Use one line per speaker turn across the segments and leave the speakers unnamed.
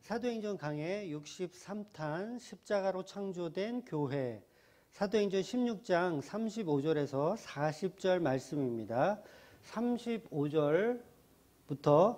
사도행전 강해 63탄 십자가로 창조된 교회, 사도행전 16장 35절에서 40절 말씀입니다. 35절부터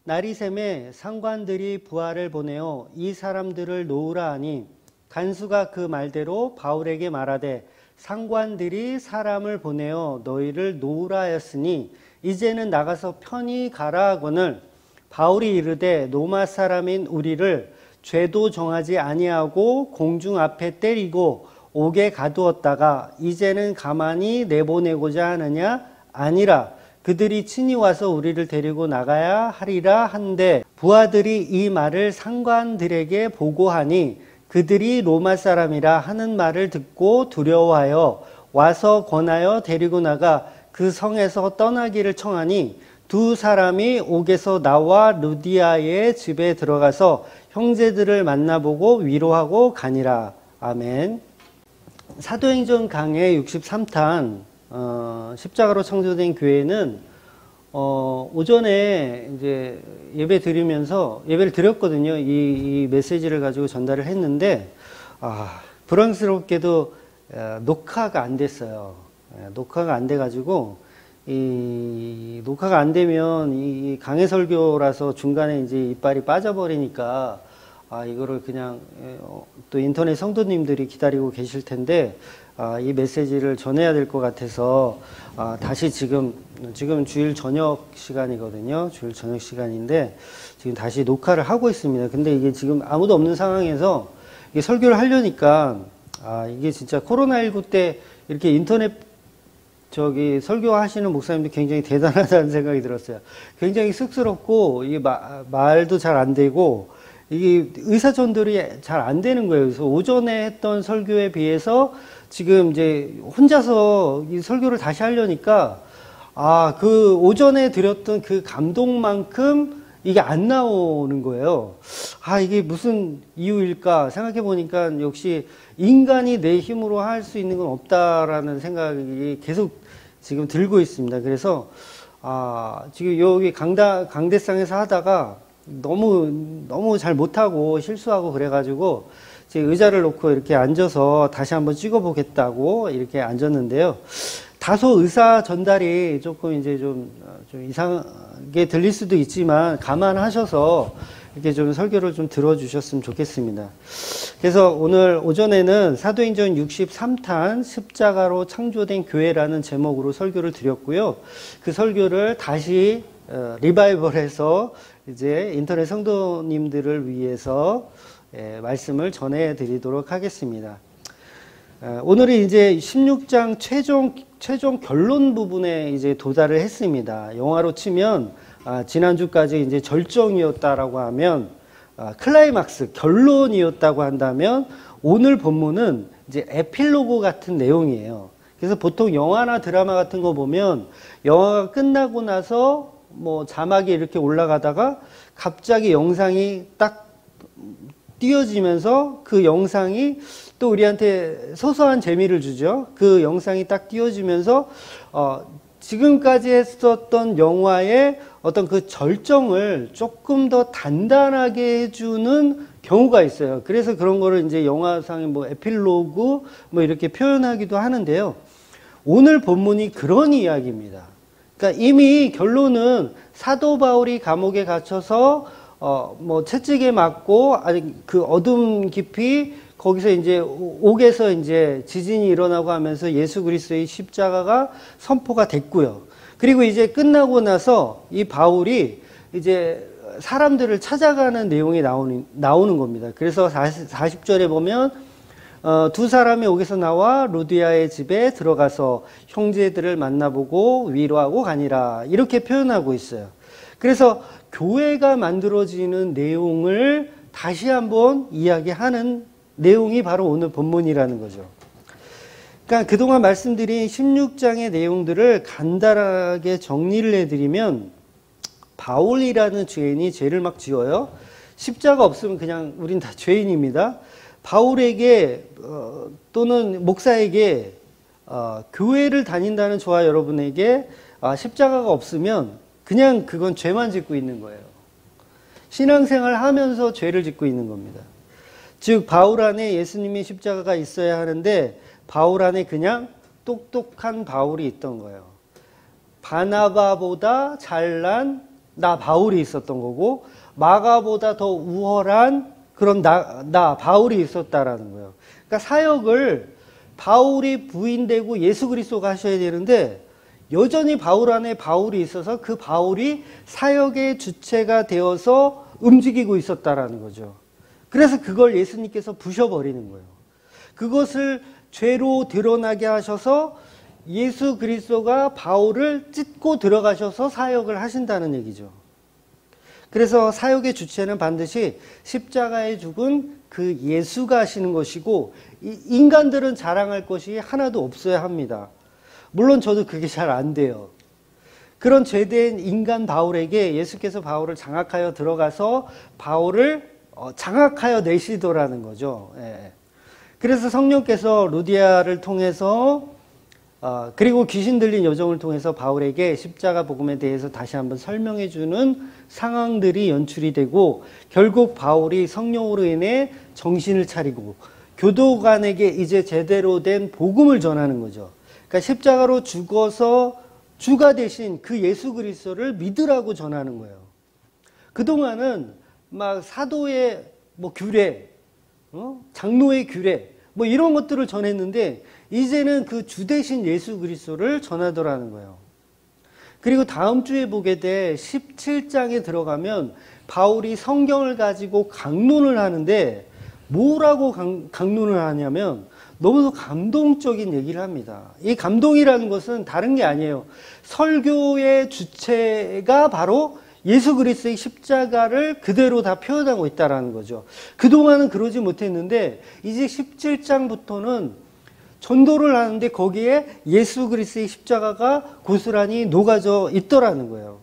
날이 새매 상관들이 부하를 보내어 이 사람들을 놓으라 하니 간수가 그 말대로 바울에게 말하되 상관들이 사람을 보내어 너희를 놓으라 하였으니 이제는 나가서 편히 가라 하거늘 바울이 이르되 로마 사람인 우리를 죄도 정하지 아니하고 공중 앞에 때리고 옥에 가두었다가 이제는 가만히 내보내고자 하느냐? 아니라 그들이 친히 와서 우리를 데리고 나가야 하리라 한데 부하들이 이 말을 상관들에게 보고하니 그들이 로마 사람이라 하는 말을 듣고 두려워하여 와서 권하여 데리고 나가 그 성에서 떠나기를 청하니 두 사람이 옥에서 나와 루디아의 집에 들어가서 형제들을 만나보고 위로하고 가니라. 아멘. 사도행전 강해 63탄 십자가로 창조된 교회는 오전에 이제 예배 드리면서 예배를 드렸거든요. 이 메시지를 가지고 전달을 했는데 불황스럽게도 녹화가 안 됐어요. 녹화가 안 돼가지고 이 녹화가 안 되면 이 강해 설교라서 중간에 이제 이빨이 빠져버리니까 이거를 그냥 또 인터넷 성도님들이 기다리고 계실 텐데 이 메시지를 전해야 될 것 같아서 다시 지금 주일 저녁 시간이거든요. 주일 저녁 시간인데 지금 다시 녹화를 하고 있습니다. 근데 이게 지금 아무도 없는 상황에서 이게 설교를 하려니까 이게 진짜 코로나19 때 이렇게 인터넷 설교하시는 목사님도 굉장히 대단하다는 생각이 들었어요. 굉장히 쑥스럽고, 이게 말도 잘 안 되고, 이게 의사전달이 잘 안 되는 거예요. 그래서 오전에 했던 설교에 비해서 지금 이제 혼자서 이 설교를 다시 하려니까, 그 오전에 드렸던 그 감동만큼 이게 안 나오는 거예요. 이게 무슨 이유일까 생각해 보니까 역시 인간이 내 힘으로 할 수 있는 건 없다라는 생각이 계속 지금 들고 있습니다. 그래서 지금 여기 강대상에서 하다가 너무 잘 못하고 실수하고 그래가지고 제 의자를 놓고 이렇게 앉아서 다시 한번 찍어보겠다고 이렇게 앉았는데요. 다소 의사 전달이 조금 이제 좀 이상하게 들릴 수도 있지만 감안하셔서 이렇게 좀 설교를 좀 들어주셨으면 좋겠습니다. 그래서 오늘 오전에는 사도행전 63탄 십자가로 창조된 교회라는 제목으로 설교를 드렸고요. 그 설교를 다시 리바이벌해서 이제 인터넷 성도님들을 위해서 말씀을 전해드리도록 하겠습니다. 오늘은 이제 16장 최종 결론 부분에 이제 도달을 했습니다. 영화로 치면 지난주까지 이제 절정이었다라고 하면 클라이막스 결론이었다고 한다면 오늘 본문은 이제 에필로그 같은 내용이에요. 그래서 보통 영화나 드라마 같은 거 보면 영화가 끝나고 나서 뭐 자막이 이렇게 올라가다가 갑자기 영상이 딱 띄워지면서 그 영상이 또 우리한테 소소한 재미를 주죠. 그 영상이 딱 띄워지면서 지금까지 했었던 영화의 어떤 그 절정을 조금 더 단단하게 해주는 경우가 있어요. 그래서 그런 거를 이제 영화상의 뭐 에필로그 뭐 이렇게 표현하기도 하는데요. 오늘 본문이 그런 이야기입니다. 그러니까 이미 결론은 사도 바울이 감옥에 갇혀서 뭐 채찍에 맞고 아직 그 어둠 깊이 거기서 이제 옥에서 이제 지진이 일어나고 하면서 예수 그리스도의 십자가가 선포가 됐고요. 그리고 이제 끝나고 나서 이 바울이 이제 사람들을 찾아가는 내용이 나오는 겁니다. 그래서 40절에 보면 두 사람이 옥에서 나와 루디아의 집에 들어가서 형제들을 만나보고 위로하고 가니라 이렇게 표현하고 있어요. 그래서 교회가 만들어지는 내용을 다시 한번 이야기하는 내용이 바로 오늘 본문이라는 거죠. 그러니까 그동안 말씀드린 16장의 내용들을 간단하게 정리를 해드리면 바울이라는 죄인이 죄를 막 지어요. 십자가 없으면 그냥 우린 다 죄인입니다. 바울에게 또는 목사에게 교회를 다닌다는 저와 여러분에게 십자가가 없으면 그냥 그건 죄만 짓고 있는 거예요. 신앙생활 하면서 죄를 짓고 있는 겁니다. 즉 바울 안에 예수님의 십자가가 있어야 하는데 바울 안에 그냥 똑똑한 바울이 있던 거예요. 바나바보다 잘난 나 바울이 있었던 거고 마가보다 더 우월한 그런 나 바울이 있었다라는 거예요. 그러니까 사역을 바울이 부인되고 예수 그리스도가 하셔야 되는데 여전히 바울 안에 바울이 있어서 그 바울이 사역의 주체가 되어서 움직이고 있었다라는 거죠. 그래서 그걸 예수님께서 부셔버리는 거예요. 그것을 죄로 드러나게 하셔서 예수 그리스도가 바울을 찢고 들어가셔서 사역을 하신다는 얘기죠. 그래서 사역의 주체는 반드시 십자가에 죽은 그 예수가 하시는 것이고 인간들은 자랑할 것이 하나도 없어야 합니다. 물론 저도 그게 잘 안 돼요. 그런 죄된 인간 바울에게 예수께서 바울을 장악하여 들어가서 바울을 장악하여 내시더라는 거죠. 예. 그래서 성령께서 루디아를 통해서 그리고 귀신 들린 여종을 통해서 바울에게 십자가 복음에 대해서 다시 한번 설명해 주는 상황들이 연출이 되고 결국 바울이 성령으로 인해 정신을 차리고 교도관에게 이제 제대로 된 복음을 전하는 거죠. 그러니까 십자가로 죽어서 주가 되신 그 예수 그리스도를 믿으라고 전하는 거예요. 그동안은 막 사도의 규례, 장로의 규례 이런 것들을 전했는데 이제는 그 주 되신 예수 그리스도를 전하더라는 거예요. 그리고 다음 주에 보게 돼 17장에 들어가면 바울이 성경을 가지고 강론을 하는데 뭐라고 강론을 하냐면 너무도 감동적인 얘기를 합니다. 이 감동이라는 것은 다른 게 아니에요. 설교의 주체가 바로 예수 그리스도의 십자가를 그대로 다 표현하고 있다는 거죠. 그동안은 그러지 못했는데 이제 17장부터는 전도를 하는데 거기에 예수 그리스도의 십자가가 고스란히 녹아져 있더라는 거예요.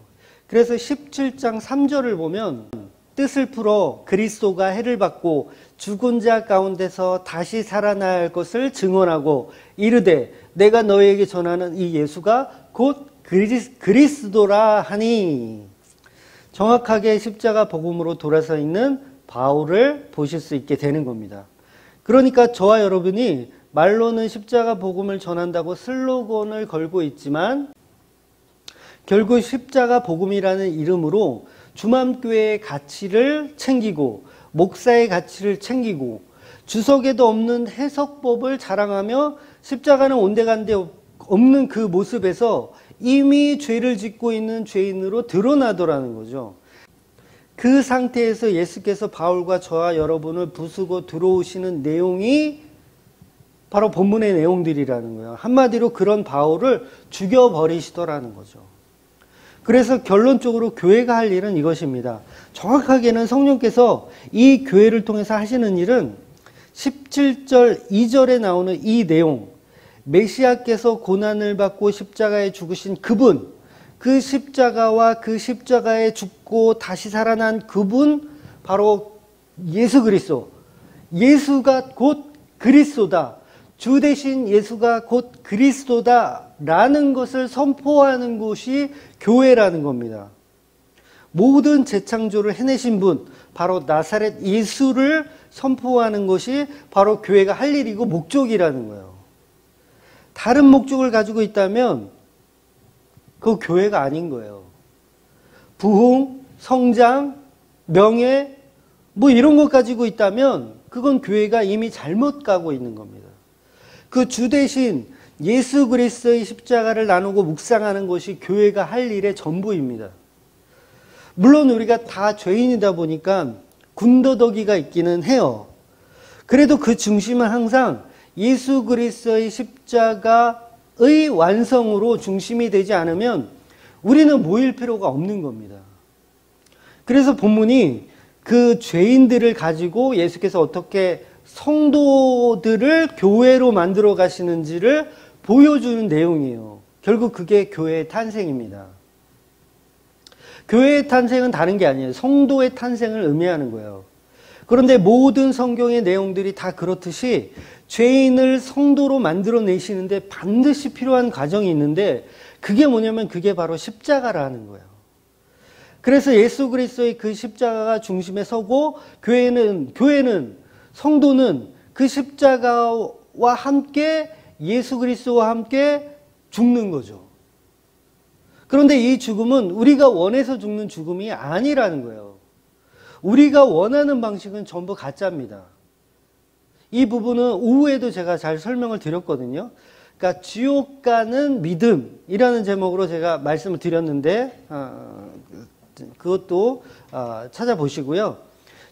그래서 17장 3절을 보면 뜻을 풀어 그리스도가 해를 받고 죽은 자 가운데서 다시 살아날 나 것을 증언하고 이르되 내가 너에게 전하는 이 예수가 곧 그리스도라 하니 정확하게 십자가 복음으로 돌아서 있는 바울을 보실 수 있게 되는 겁니다. 그러니까 저와 여러분이 말로는 십자가 복음을 전한다고 슬로건을 걸고 있지만 결국 십자가 복음이라는 이름으로 주맘교회의 가치를 챙기고 목사의 가치를 챙기고 주석에도 없는 해석법을 자랑하며 십자가는 온데간데 없는 그 모습에서 이미 죄를 짓고 있는 죄인으로 드러나더라는 거죠. 그 상태에서 예수께서 바울과 저와 여러분을 부수고 들어오시는 내용이 바로 본문의 내용들이라는 거예요. 한마디로 그런 바울을 죽여버리시더라는 거죠. 그래서 결론적으로 교회가 할 일은 이것입니다. 정확하게는 성령께서 이 교회를 통해서 하시는 일은 17절 2절에 나오는 이 내용, 메시아께서 고난을 받고 십자가에 죽으신 그분, 그 십자가와 그 십자가에 죽고 다시 살아난 그분, 바로 예수 그리스도. 예수가 곧 그리스도다. 주 대신 예수가 곧 그리스도다 라는 것을 선포하는 곳이 교회라는 겁니다. 모든 재창조를 해내신 분, 바로 나사렛 예수를 선포하는 것이 바로 교회가 할 일이고 목적이라는 거예요. 다른 목적을 가지고 있다면 그 교회가 아닌 거예요. 부흥, 성장, 명예 이런 것 가지고 있다면 그건 교회가 이미 잘못 가고 있는 겁니다. 그 주 대신 예수 그리스도의 십자가를 나누고 묵상하는 것이 교회가 할 일의 전부입니다. 물론 우리가 다 죄인이다 보니까 군더더기가 있기는 해요. 그래도 그 중심은 항상 예수 그리스도의 십자가의 완성으로 중심이 되지 않으면 우리는 모일 필요가 없는 겁니다. 그래서 본문이 그 죄인들을 가지고 예수께서 어떻게 성도들을 교회로 만들어 가시는지를 보여주는 내용이에요. 결국 그게 교회의 탄생입니다. 교회의 탄생은 다른 게 아니에요. 성도의 탄생을 의미하는 거예요. 그런데 모든 성경의 내용들이 다 그렇듯이 죄인을 성도로 만들어내시는데 반드시 필요한 과정이 있는데 그게 뭐냐면 그게 바로 십자가라는 거예요. 그래서 예수 그리스도의 그 십자가가 중심에 서고 교회는 성도는 그 십자가와 함께 예수 그리스도와 함께 죽는 거죠. 그런데 이 죽음은 우리가 원해서 죽는 죽음이 아니라는 거예요. 우리가 원하는 방식은 전부 가짜입니다. 이 부분은 오후에도 제가 잘 설명을 드렸거든요. 그러니까 지옥 가는 믿음이라는 제목으로 제가 말씀을 드렸는데 그것도 찾아보시고요.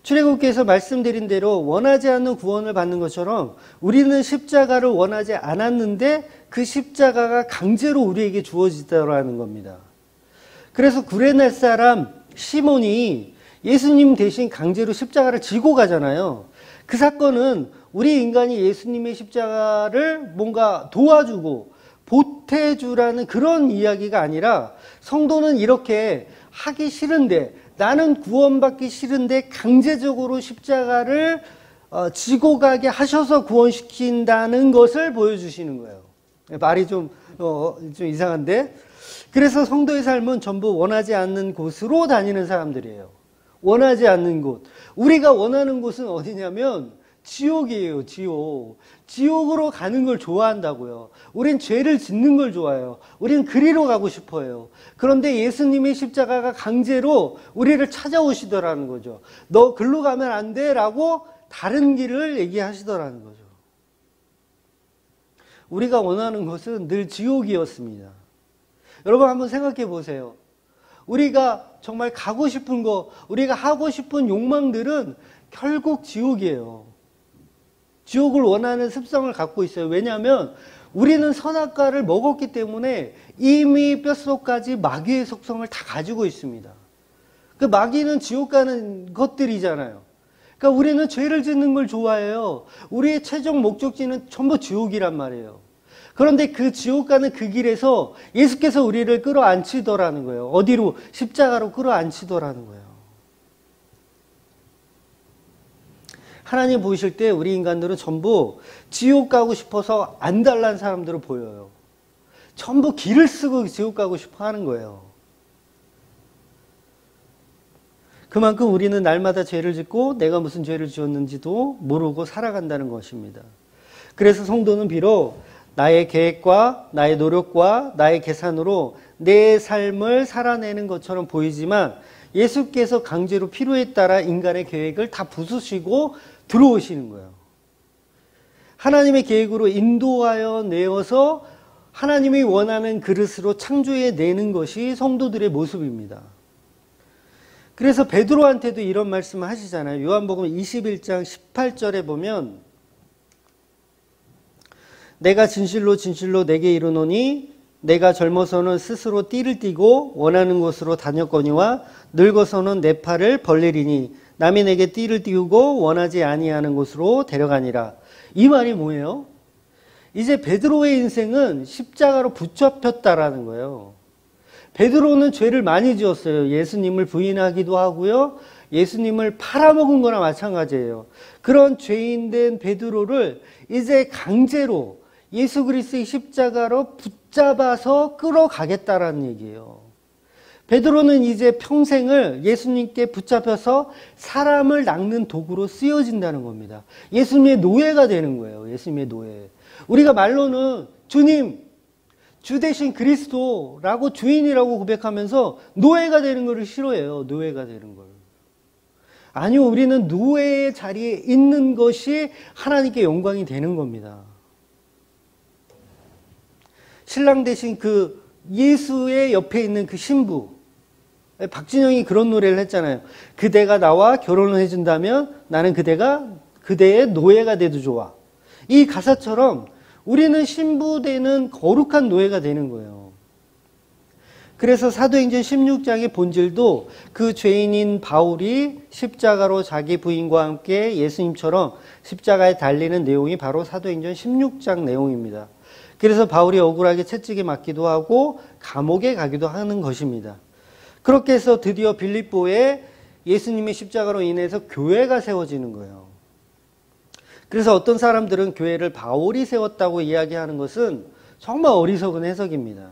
출애굽기에서 말씀드린 대로 원하지 않는 구원을 받는 것처럼 우리는 십자가를 원하지 않았는데 그 십자가가 강제로 우리에게 주어지더라는 겁니다. 그래서 구레네 사람 시몬이 예수님 대신 강제로 십자가를 지고 가잖아요. 그 사건은 우리 인간이 예수님의 십자가를 뭔가 도와주고 보태주라는 그런 이야기가 아니라 성도는 이렇게 하기 싫은데, 나는 구원받기 싫은데 강제적으로 십자가를 지고 가게 하셔서 구원시킨다는 것을 보여주시는 거예요. 말이 좀 이상한데, 그래서 성도의 삶은 전부 원하지 않는 곳으로 다니는 사람들이에요. 원하지 않는 곳. 우리가 원하는 곳은 어디냐면 지옥이에요. 지옥. 지옥으로 가는 걸 좋아한다고요. 우린 죄를 짓는 걸 좋아해요. 우린 그리로 가고 싶어요. 그런데 예수님의 십자가가 강제로 우리를 찾아오시더라는 거죠. 너 글로 가면 안 돼 라고 다른 길을 얘기하시더라는 거죠. 우리가 원하는 것은 늘 지옥이었습니다. 여러분 한번 생각해 보세요. 우리가 정말 가고 싶은 거, 우리가 하고 싶은 욕망들은 결국 지옥이에요. 지옥을 원하는 습성을 갖고 있어요. 왜냐하면 우리는 선악과를 먹었기 때문에 이미 뼛속까지 마귀의 속성을 다 가지고 있습니다. 그 마귀는 지옥 가는 것들이잖아요. 그러니까 우리는 죄를 짓는 걸 좋아해요. 우리의 최종 목적지는 전부 지옥이란 말이에요. 그런데 그 지옥 가는 그 길에서 예수께서 우리를 끌어안치더라는 거예요. 어디로? 십자가로 끌어안치더라는 거예요. 하나님 보실 때 우리 인간들은 전부 지옥 가고 싶어서 안달난 사람들을 보여요. 전부 길을 쓰고 지옥 가고 싶어 하는 거예요. 그만큼 우리는 날마다 죄를 짓고 내가 무슨 죄를 지었는지도 모르고 살아간다는 것입니다. 그래서 성도는 비록 나의 계획과 나의 노력과 나의 계산으로 내 삶을 살아내는 것처럼 보이지만 예수께서 강제로 필요에 따라 인간의 계획을 다 부수시고 들어오시는 거예요. 하나님의 계획으로 인도하여 내어서 하나님이 원하는 그릇으로 창조해 내는 것이 성도들의 모습입니다. 그래서 베드로한테도 이런 말씀을 하시잖아요. 요한복음 21장 18절에 보면 내가 진실로 진실로 내게 이르노니 내가 젊어서는 스스로 띠를 띠고 원하는 곳으로 다녔거니와 늙어서는 내 팔을 벌리리니 남이 내게 띠를 띠우고 원하지 아니하는 곳으로 데려가니라. 이 말이 뭐예요? 이제 베드로의 인생은 십자가로 붙잡혔다라는 거예요. 베드로는 죄를 많이 지었어요. 예수님을 부인하기도 하고요. 예수님을 팔아먹은 거나 마찬가지예요. 그런 죄인된 베드로를 이제 강제로 예수 그리스도의 십자가로 붙잡아서 끌어가겠다라는 얘기예요. 베드로는 이제 평생을 예수님께 붙잡혀서 사람을 낚는 도구로 쓰여진다는 겁니다. 예수님의 노예가 되는 거예요. 예수님의 노예. 우리가 말로는 주님, 주 대신 그리스도라고 주인이라고 고백하면서 노예가 되는 것을 싫어해요. 노예가 되는 걸. 아니요, 우리는 노예의 자리에 있는 것이 하나님께 영광이 되는 겁니다. 신랑 대신 그 예수의 옆에 있는 그 신부, 박진영이 그런 노래를 했잖아요. 그대가 나와 결혼을 해준다면 나는 그대의 노예가 돼도 좋아. 이 가사처럼 우리는 신부되는 거룩한 노예가 되는 거예요. 그래서 사도행전 16장의 본질도 그 죄인인 바울이 십자가로 자기 부인과 함께 예수님처럼 십자가에 달리는 내용이 바로 사도행전 16장 내용입니다. 그래서 바울이 억울하게 채찍에 맞기도 하고 감옥에 가기도 하는 것입니다. 그렇게 해서 드디어 빌립보에 예수님의 십자가로 인해서 교회가 세워지는 거예요. 그래서 어떤 사람들은 교회를 바울이 세웠다고 이야기하는 것은 정말 어리석은 해석입니다.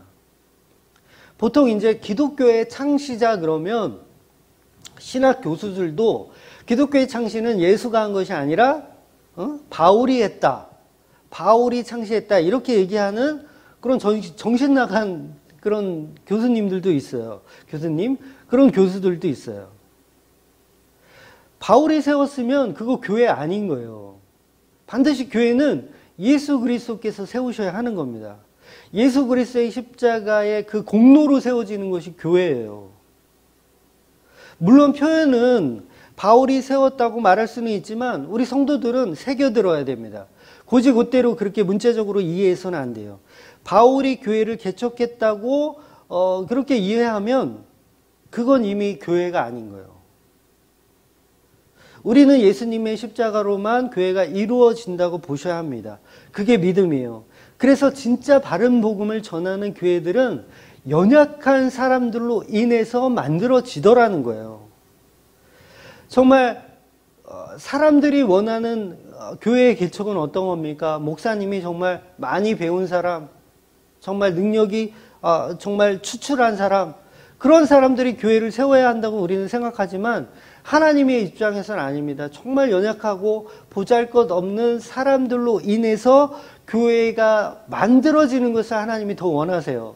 보통 이제 기독교의 창시자 그러면 신학 교수들도 기독교의 창시는 예수가 한 것이 아니라 바울이 했다. 바울이 창시했다. 이렇게 얘기하는 그런 정신 나간 그런 교수님들도 있어요. 교수님, 그런 교수들도 있어요. 바울이 세웠으면 그거 교회 아닌 거예요. 반드시 교회는 예수 그리스도께서 세우셔야 하는 겁니다. 예수 그리스도의 십자가의 그 공로로 세워지는 것이 교회예요. 물론 표현은 바울이 세웠다고 말할 수는 있지만 우리 성도들은 새겨들어야 됩니다. 곧이곧대로 그렇게 문자적으로 이해해서는 안 돼요. 바울이 교회를 개척했다고 그렇게 이해하면 그건 이미 교회가 아닌 거예요. 우리는 예수님의 십자가로만 교회가 이루어진다고 보셔야 합니다. 그게 믿음이에요. 그래서 진짜 바른 복음을 전하는 교회들은 연약한 사람들로 인해서 만들어지더라는 거예요. 정말 사람들이 원하는 교회의 개척은 어떤 겁니까? 목사님이 정말 많이 배운 사람, 정말 능력이 정말 추출한 사람, 그런 사람들이 교회를 세워야 한다고 우리는 생각하지만 하나님의 입장에서는 아닙니다. 정말 연약하고 보잘것없는 사람들로 인해서 교회가 만들어지는 것을 하나님이 더 원하세요.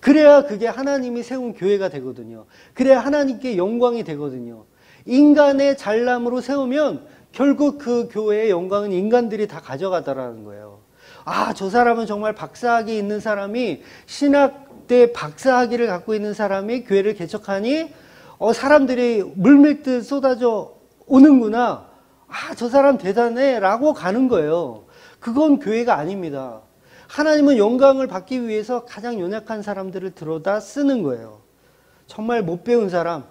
그래야 그게 하나님이 세운 교회가 되거든요. 그래야 하나님께 영광이 되거든요. 인간의 잘남으로 세우면 결국 그 교회의 영광은 인간들이 다 가져가더라는 거예요. 아, 저 사람은 정말 박사학위 있는 사람이, 신학대 박사학위를 갖고 있는 사람이 교회를 개척하니 사람들이 물밀듯 쏟아져 오는구나. 아, 저 사람 대단해 라고 가는 거예요. 그건 교회가 아닙니다. 하나님은 영광을 받기 위해서 가장 연약한 사람들을 들어다 쓰는 거예요. 정말 못 배운 사람,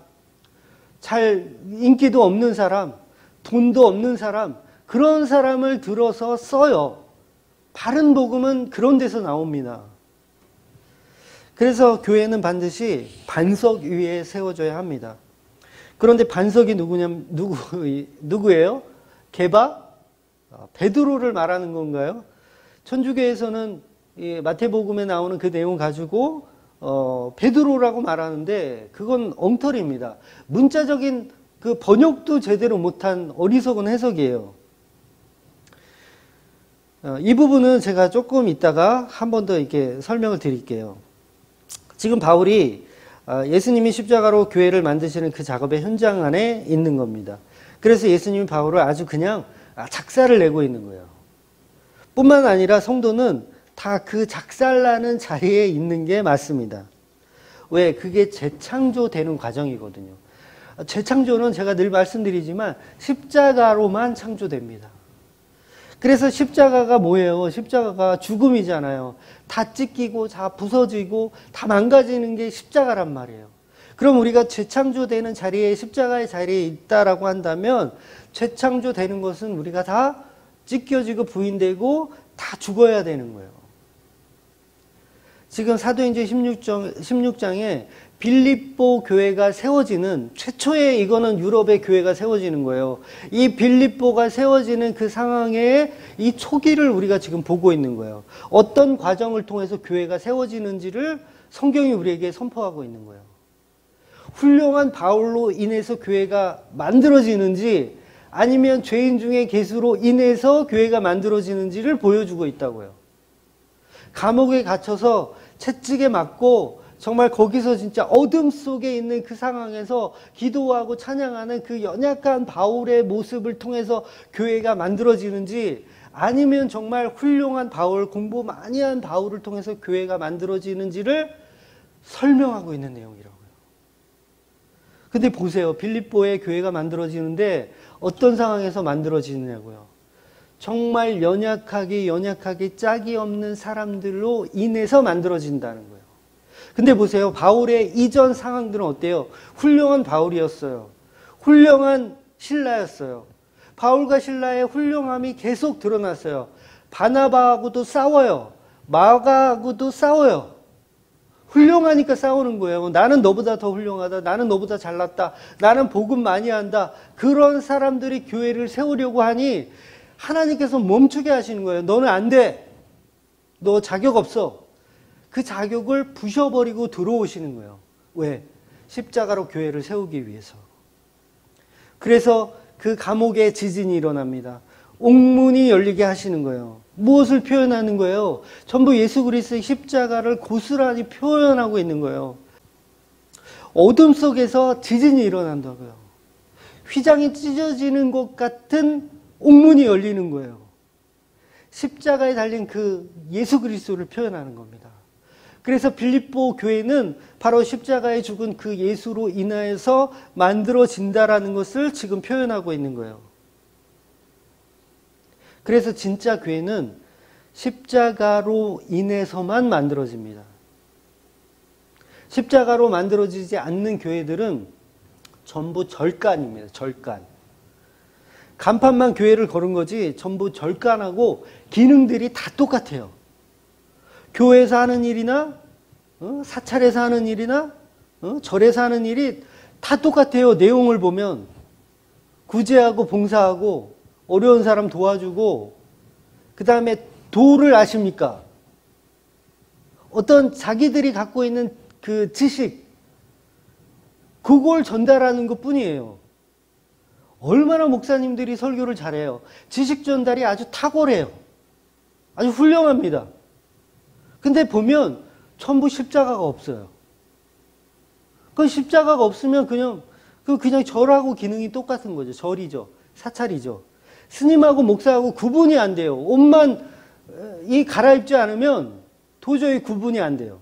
잘 인기도 없는 사람, 돈도 없는 사람, 그런 사람을 들어서 써요. 바른 복음은 그런 데서 나옵니다. 그래서 교회는 반드시 반석 위에 세워져야 합니다. 그런데 반석이 누구예요? 게바? 베드로를 말하는 건가요? 천주교에서는 이 마태복음에 나오는 그 내용 가지고 베드로라고 말하는데 그건 엉터리입니다. 문자적인 그 번역도 제대로 못한 어리석은 해석이에요. 이 부분은 제가 조금 이따가 한 번 더 이렇게 설명을 드릴게요. 지금 바울이 예수님이 십자가로 교회를 만드시는 그 작업의 현장 안에 있는 겁니다. 그래서 예수님이 바울을 아주 그냥 작사를 내고 있는 거예요. 뿐만 아니라 성도는 다 그 작살나는 자리에 있는 게 맞습니다. 왜? 그게 재창조되는 과정이거든요. 재창조는 제가 늘 말씀드리지만 십자가로만 창조됩니다. 그래서 십자가가 뭐예요? 십자가가 죽음이잖아요. 다 찢기고 다 부서지고 다 망가지는 게 십자가란 말이에요. 그럼 우리가 재창조되는 자리에, 십자가의 자리에 있다라고 한다면 재창조되는 것은 우리가 다 찢겨지고 부인되고 다 죽어야 되는 거예요. 지금 사도행전 16장에 빌립보 교회가 세워지는, 최초의 이거는 유럽의 교회가 세워지는 거예요. 이 빌립보가 세워지는 그 상황에 이 초기를 우리가 지금 보고 있는 거예요. 어떤 과정을 통해서 교회가 세워지는지를 성경이 우리에게 선포하고 있는 거예요. 훌륭한 바울로 인해서 교회가 만들어지는지 아니면 죄인 중에 개수로 인해서 교회가 만들어지는지를 보여주고 있다고요. 감옥에 갇혀서 채찍에 맞고 정말 거기서 진짜 어둠 속에 있는 그 상황에서 기도하고 찬양하는 그 연약한 바울의 모습을 통해서 교회가 만들어지는지 아니면 정말 훌륭한 바울, 공부 많이 한 바울을 통해서 교회가 만들어지는지를 설명하고 있는 내용이라고요. 근데 보세요. 빌립보에 교회가 만들어지는데 어떤 상황에서 만들어지느냐고요. 정말 연약하게 짝이 없는 사람들로 인해서 만들어진다는 거예요. 근데 보세요. 바울의 이전 상황들은 어때요? 훌륭한 바울이었어요. 훌륭한 신라였어요. 바울과 신라의 훌륭함이 계속 드러났어요. 바나바하고도 싸워요. 마가하고도 싸워요. 훌륭하니까 싸우는 거예요. 나는 너보다 더 훌륭하다. 나는 너보다 잘났다. 나는 복음 많이 한다. 그런 사람들이 교회를 세우려고 하니 하나님께서 멈추게 하시는 거예요. 너는 안 돼. 너 자격 없어. 그 자격을 부셔버리고 들어오시는 거예요. 왜? 십자가로 교회를 세우기 위해서. 그래서 그 감옥에 지진이 일어납니다. 옥문이 열리게 하시는 거예요. 무엇을 표현하는 거예요? 전부 예수 그리스도의 십자가를 고스란히 표현하고 있는 거예요. 어둠 속에서 지진이 일어난다고요. 휘장이 찢어지는 것 같은 옥문이 열리는 거예요. 십자가에 달린 그 예수 그리스도를 표현하는 겁니다. 그래서 빌립보 교회는 바로 십자가에 죽은 그 예수로 인하여서 만들어진다라는 것을 지금 표현하고 있는 거예요. 그래서 진짜 교회는 십자가로 인해서만 만들어집니다. 십자가로 만들어지지 않는 교회들은 전부 절간입니다. 절간. 간판만 교회를 걸은 거지 전부 절간하고 기능들이 다 똑같아요. 교회에서 하는 일이나 사찰에서 하는 일이나 절에서 하는 일이 다 똑같아요. 내용을 보면 구제하고 봉사하고 어려운 사람 도와주고, 그 다음에 도를 아십니까? 어떤 자기들이 갖고 있는 그 지식, 그걸 전달하는 것 뿐이에요. 얼마나 목사님들이 설교를 잘해요. 지식 전달이 아주 탁월해요. 아주 훌륭합니다. 근데 보면 전부 십자가가 없어요. 그 십자가가 없으면 그냥 절하고 기능이 똑같은 거죠. 절이죠. 사찰이죠. 스님하고 목사하고 구분이 안 돼요. 옷만 갈아입지 않으면 도저히 구분이 안 돼요.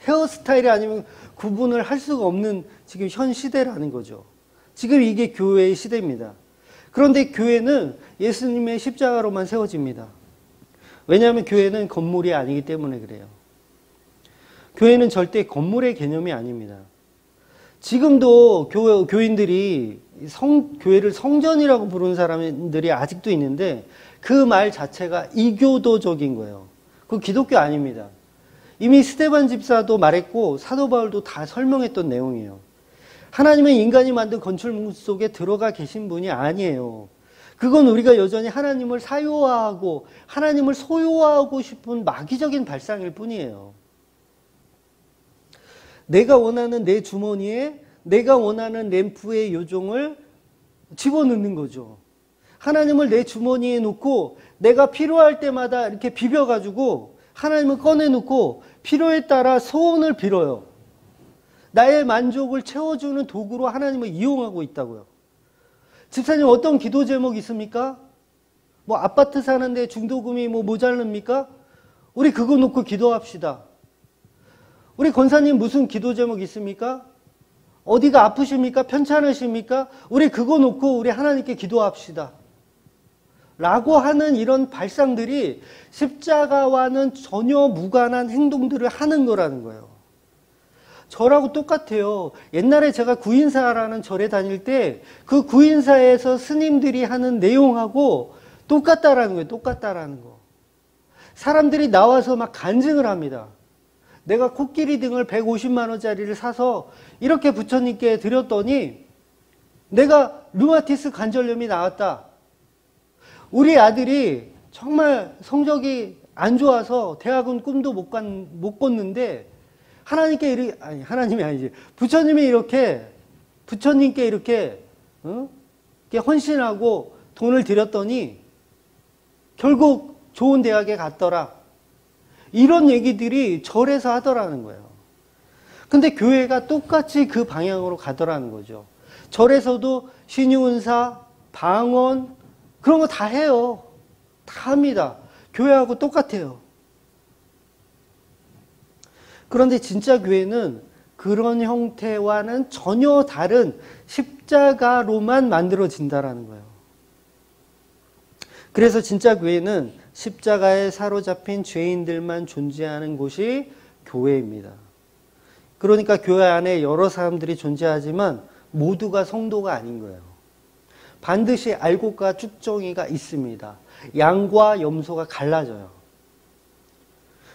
헤어스타일이 아니면 구분을 할 수가 없는 지금 현 시대라는 거죠. 지금 이게 교회의 시대입니다. 그런데 교회는 예수님의 십자가로만 세워집니다. 왜냐하면 교회는 건물이 아니기 때문에 그래요. 교회는 절대 건물의 개념이 아닙니다. 지금도 교인들이 교회를 성전이라고 부르는 사람들이 아직도 있는데 그 말 자체가 이교도적인 거예요. 그건 기독교 아닙니다. 이미 스데반 집사도 말했고 사도 바울도 다 설명했던 내용이에요. 하나님은 인간이 만든 건축물 속에 들어가 계신 분이 아니에요. 그건 우리가 여전히 하나님을 사유화하고 하나님을 소유화하고 싶은 마귀적인 발상일 뿐이에요. 내가 원하는 내 주머니에 내가 원하는 램프의 요종을 집어넣는 거죠. 하나님을 내 주머니에 놓고 내가 필요할 때마다 이렇게 비벼가지고 하나님을 꺼내놓고 필요에 따라 소원을 빌어요. 나의 만족을 채워주는 도구로 하나님을 이용하고 있다고요. 집사님 어떤 기도 제목 있습니까? 뭐 아파트 사는데 중도금이 모자릅니까? 우리 그거 놓고 기도합시다. 우리 권사님 무슨 기도 제목 있습니까? 어디가 아프십니까? 편찮으십니까? 우리 그거 놓고 우리 하나님께 기도합시다. 라고 하는 이런 발상들이 십자가와는 전혀 무관한 행동들을 하는 거라는 거예요. 저라고 똑같아요. 옛날에 제가 구인사라는 절에 다닐 때 그 구인사에서 스님들이 하는 내용하고 똑같다라는 거예요. 똑같다라는 거. 사람들이 나와서 막 간증을 합니다. 내가 코끼리 등을 150만 원짜리를 사서 이렇게 부처님께 드렸더니 내가 류마티스 관절염이 나왔다. 우리 아들이 정말 성적이 안 좋아서 대학은 꿈도 못 꿨는데 하나님이 아니지. 부처님이 부처님께 이렇게 헌신하고 돈을 드렸더니 결국 좋은 대학에 갔더라. 이런 얘기들이 절에서 하더라는 거예요. 근데 교회가 똑같이 그 방향으로 가더라는 거죠. 절에서도 신유은사, 방언, 그런 거 다 해요. 다 합니다. 교회하고 똑같아요. 그런데 진짜 교회는 그런 형태와는 전혀 다른 십자가로만 만들어진다라는 거예요. 그래서 진짜 교회는 십자가에 사로잡힌 죄인들만 존재하는 곳이 교회입니다. 그러니까 교회 안에 여러 사람들이 존재하지만 모두가 성도가 아닌 거예요. 반드시 알곡과 쭉정이가 있습니다. 양과 염소가 갈라져요.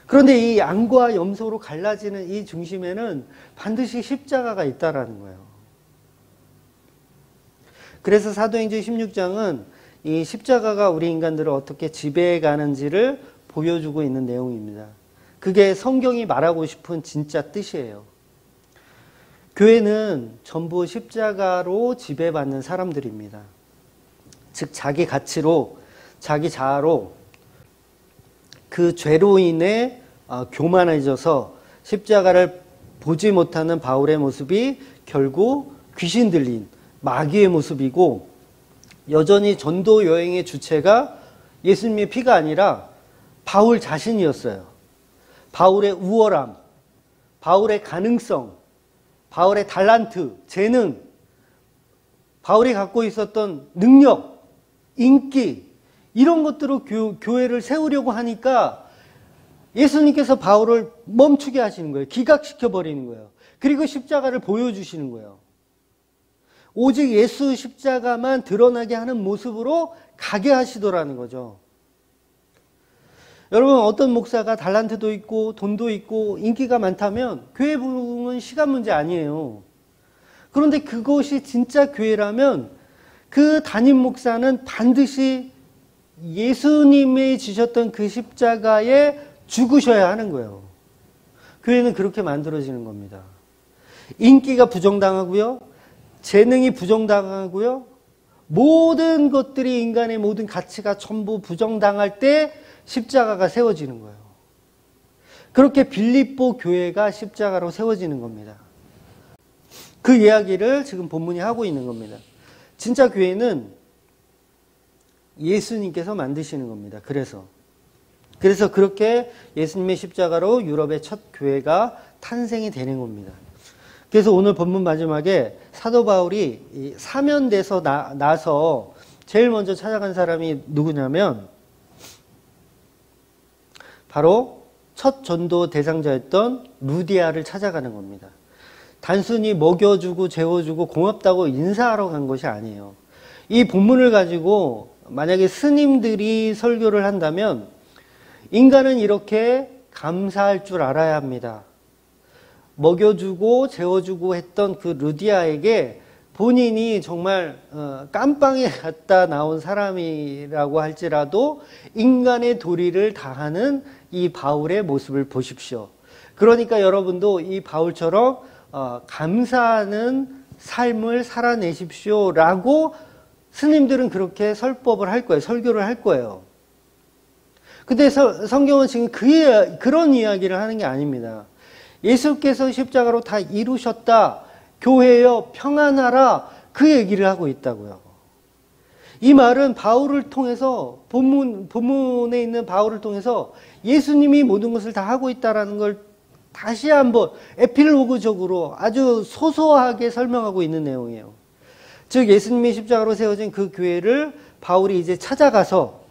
그런데 이 양과 염소로 갈라지는 이 중심에는 반드시 십자가가 있다라는 거예요. 그래서 사도행전 16장은 이 십자가가 우리 인간들을 어떻게 지배해 가는지를 보여주고 있는 내용입니다. 그게 성경이 말하고 싶은 진짜 뜻이에요. 교회는 전부 십자가로 지배받는 사람들입니다. 즉 자기 가치로, 자기 자아로 그 죄로 인해 교만해져서 십자가를 보지 못하는 바울의 모습이 결국 귀신 들린 마귀의 모습이고, 여전히 전도 여행의 주체가 예수님의 피가 아니라 바울 자신이었어요. 바울의 우월함, 바울의 가능성, 바울의 달란트, 재능, 바울이 갖고 있었던 능력, 인기, 이런 것들로 교회를 세우려고 하니까 예수님께서 바울을 멈추게 하시는 거예요. 기각시켜 버리는 거예요. 그리고 십자가를 보여주시는 거예요. 오직 예수 십자가만 드러나게 하는 모습으로 가게 하시더라는 거죠. 여러분, 어떤 목사가 달란트도 있고 돈도 있고 인기가 많다면 교회 부흥은 시간 문제 아니에요. 그런데 그것이 진짜 교회라면 그 담임 목사는 반드시 예수님이 지셨던 그 십자가에 죽으셔야 하는 거예요. 교회는 그렇게 만들어지는 겁니다. 인기가 부정당하고요, 재능이 부정당하고요, 모든 것들이, 인간의 모든 가치가 전부 부정당할 때 십자가가 세워지는 거예요. 그렇게 빌립보 교회가 십자가로 세워지는 겁니다. 그 이야기를 지금 본문이 하고 있는 겁니다. 진짜 교회는 예수님께서 만드시는 겁니다. 그래서 그렇게 예수님의 십자가로 유럽의 첫 교회가 탄생이 되는 겁니다. 그래서 오늘 본문 마지막에 사도 바울이 사면돼서 나서 제일 먼저 찾아간 사람이 누구냐면 바로 첫 전도 대상자였던 루디아를 찾아가는 겁니다. 단순히 먹여주고 재워주고 고맙다고 인사하러 간 것이 아니에요. 이 본문을 가지고 만약에 스님들이 설교를 한다면 인간은 이렇게 감사할 줄 알아야 합니다. 먹여주고 재워주고 했던 그 루디아에게 본인이 정말 깜빵에 갔다 나온 사람이라고 할지라도 인간의 도리를 다하는 이 바울의 모습을 보십시오. 그러니까 여러분도 이 바울처럼 감사하는 삶을 살아내십시오 라고 스님들은 그렇게 설법을 할 거예요. 설교를 할 거예요. 근데 성경은 지금 그런 이야기를 하는 게 아닙니다. 예수께서 십자가로 다 이루셨다. 교회여 평안하라. 그 얘기를 하고 있다고요. 이 말은 바울을 통해서 본문에 있는 바울을 통해서 예수님이 모든 것을 다 하고 있다라는 걸 다시 한번 에필로그적으로 아주 소소하게 설명하고 있는 내용이에요. 즉 예수님이 십자가로 세워진 그 교회를 바울이 이제 찾아가서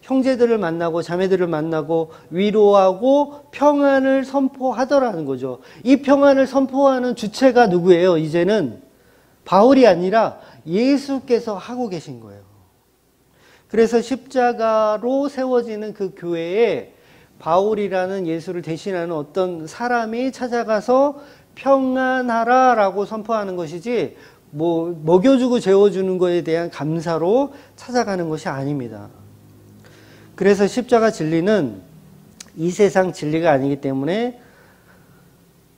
형제들을 만나고 자매들을 만나고 위로하고 평안을 선포하더라는 거죠. 이 평안을 선포하는 주체가 누구예요? 이제는 바울이 아니라 예수께서 하고 계신 거예요. 그래서 십자가로 세워지는 그 교회에 바울이라는 예수를 대신하는 어떤 사람이 찾아가서 평안하라라고 선포하는 것이지 먹여주고 재워주는 것에 대한 감사로 찾아가는 것이 아닙니다. 그래서 십자가 진리는 이 세상 진리가 아니기 때문에